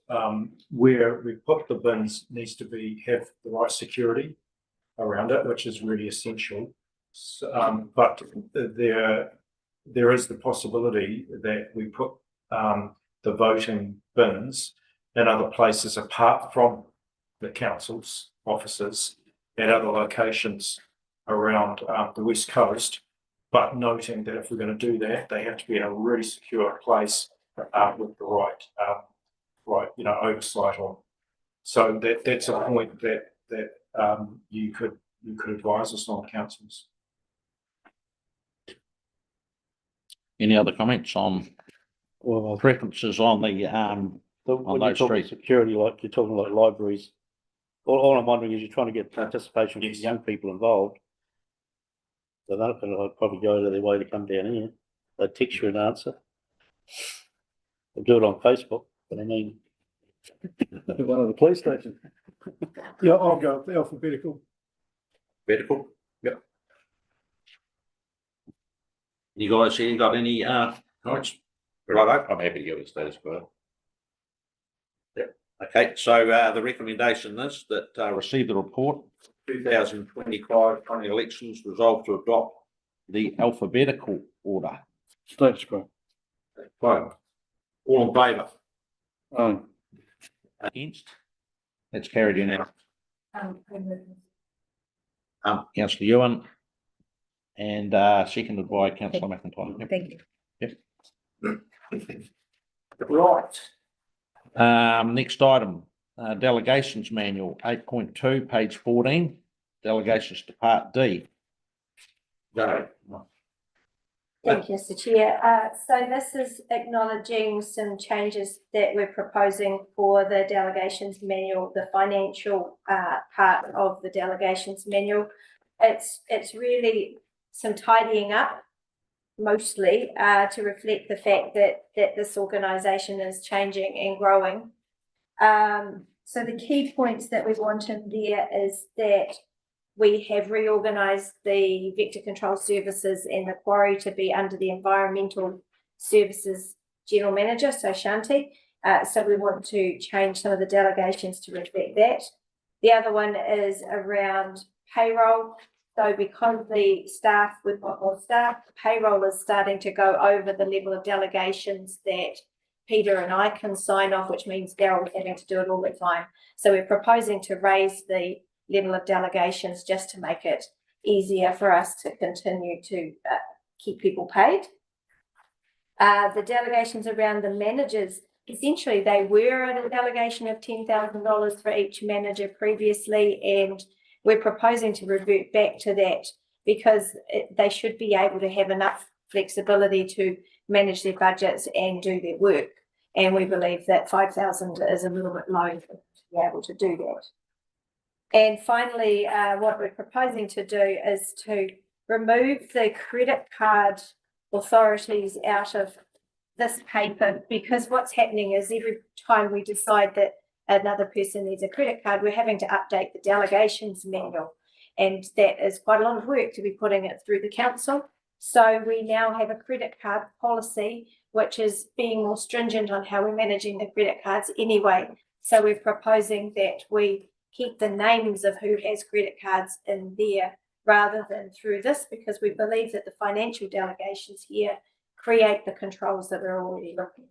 where we put the bins needs to have the right security around it, which is really essential. So, but there is the possibility that we put the voting bins in other places apart from the council's offices at other locations around the West Coast. But noting that if we're going to do that, they have to be in a really secure place with the right, oversight on. So that's a point that you could advise us on, councils. Any other comments on Well, preferences on the when those you're talking streets. security, like you're talking like libraries, all I'm wondering is you're trying to get participation from Yes. young people involved. They're not gonna probably go out of their way to come down here. They text you an answer. They do it on Facebook, but I mean, One of the police stations. Yeah, I'll go with the alphabetical. Medical? Yep. You guys here got any comments? Righto. I'm happy to go with status quo. Okay, so the recommendation is that receive the report, 2025 county elections, resolved to adopt the alphabetical order. Status quo. Right. All in favour? Aye. Against? That's carried unanimously. Councillor Ewan and seconded by Councillor McIntyre. Yep. Thank you. Right. Next item, delegations manual, 8.2, page 14, delegations to part D. Go. Thank you, Mr. Chair. So this is acknowledging some changes that we're proposing for the delegations manual, the financial part of the delegations manual. It's really some tidying up, mostly to reflect the fact that this organisation is changing and growing. So the key points that we want in there is that we have reorganised the vector control services and the quarry to be under the environmental services general manager, so Shanti. So we want to change some of the delegations to reflect that. The other one is around payroll. So because the staff, we've got more staff, the payroll is starting to go over the level of delegations that Peter and I can sign off, which means Daryl's having to do it all the time. So we're proposing to raise the level of delegations just to make it easier for us to continue to keep people paid. The delegations around the managers, essentially they were at a delegation of $10,000 for each manager previously, and we're proposing to revert back to that because they should be able to have enough flexibility to manage their budgets and do their work. And we believe that 5,000 is a little bit low to be able to do that. And finally, what we're proposing to do is to remove the credit card authorities out of this paper, because what's happening is every time we decide that another person needs a credit card, we're having to update the delegations manual. And that is quite a lot of work to be putting it through the council. So we now have a credit card policy, which is being more stringent on how we're managing the credit cards anyway. So we're proposing that we keep the names of who has credit cards in there rather than through this, because we believe that the financial delegations here create the controls that we're already looking.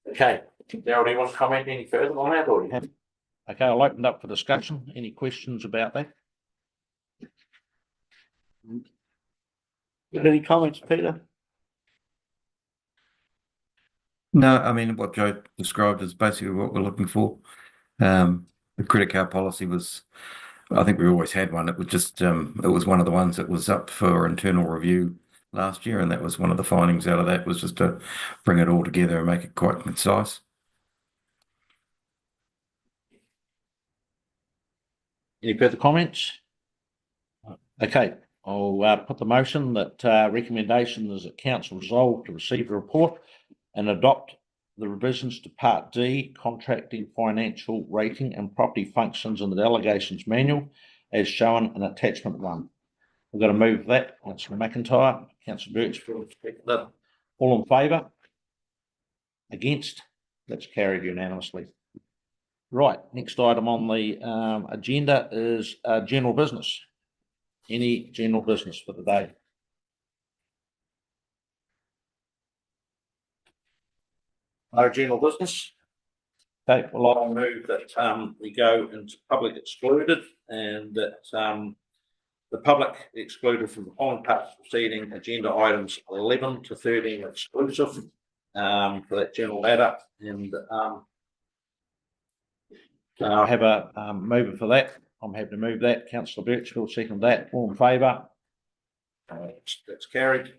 Okay, Daryl, do you want to comment any further on that, or you have? Okay, I'll open up for discussion. Any questions about that? got any comments, Peter? No, I mean, what Joe described is basically what we're looking for. The credit card policy was, I think we always had one. It was just, it was one of the ones that was up for internal review last year, and that was one of the findings out of that, was just to bring it all together and make it quite concise. Any further comments? Okay, I'll put the motion that recommendation is that council resolve to receive the report and adopt the revisions to Part D, contracting, financial, rating and property functions in the delegations manual as shown in attachment 1. We've got to move that. Councillor McIntyre, Councillor Birchfield, all in favour? Against? That's carried unanimously. Right, next item on the agenda is general business. Any general business for the day? No general business? Okay, well, I'll move that we go into public excluded and that the public excluded from the following parts of proceeding agenda items 11 to 13 exclusive for that general matter. And I'll have a mover for that. I'm happy to move that. Councillor Birchfield, second that. All in favour? That's carried.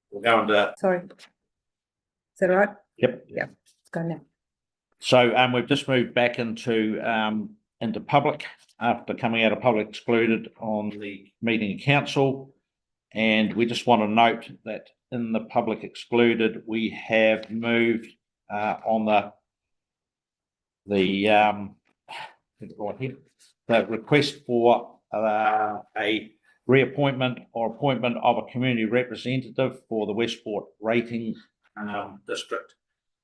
We'll go into. Sorry. Is that all right? Yep. Yeah, it's going now. So we've just moved back into public after coming out of public excluded on the meeting of council. And we just want to note that in the public excluded, we have moved on the request for a reappointment or appointment of a community representative for the Westport Rating District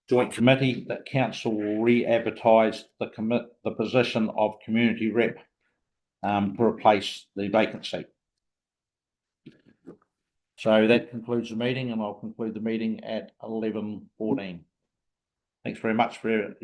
Joint Committee, that council will re-advertise the position of community rep to replace the vacancy. So that concludes the meeting, and I'll conclude the meeting at 11:14. Thanks very much for your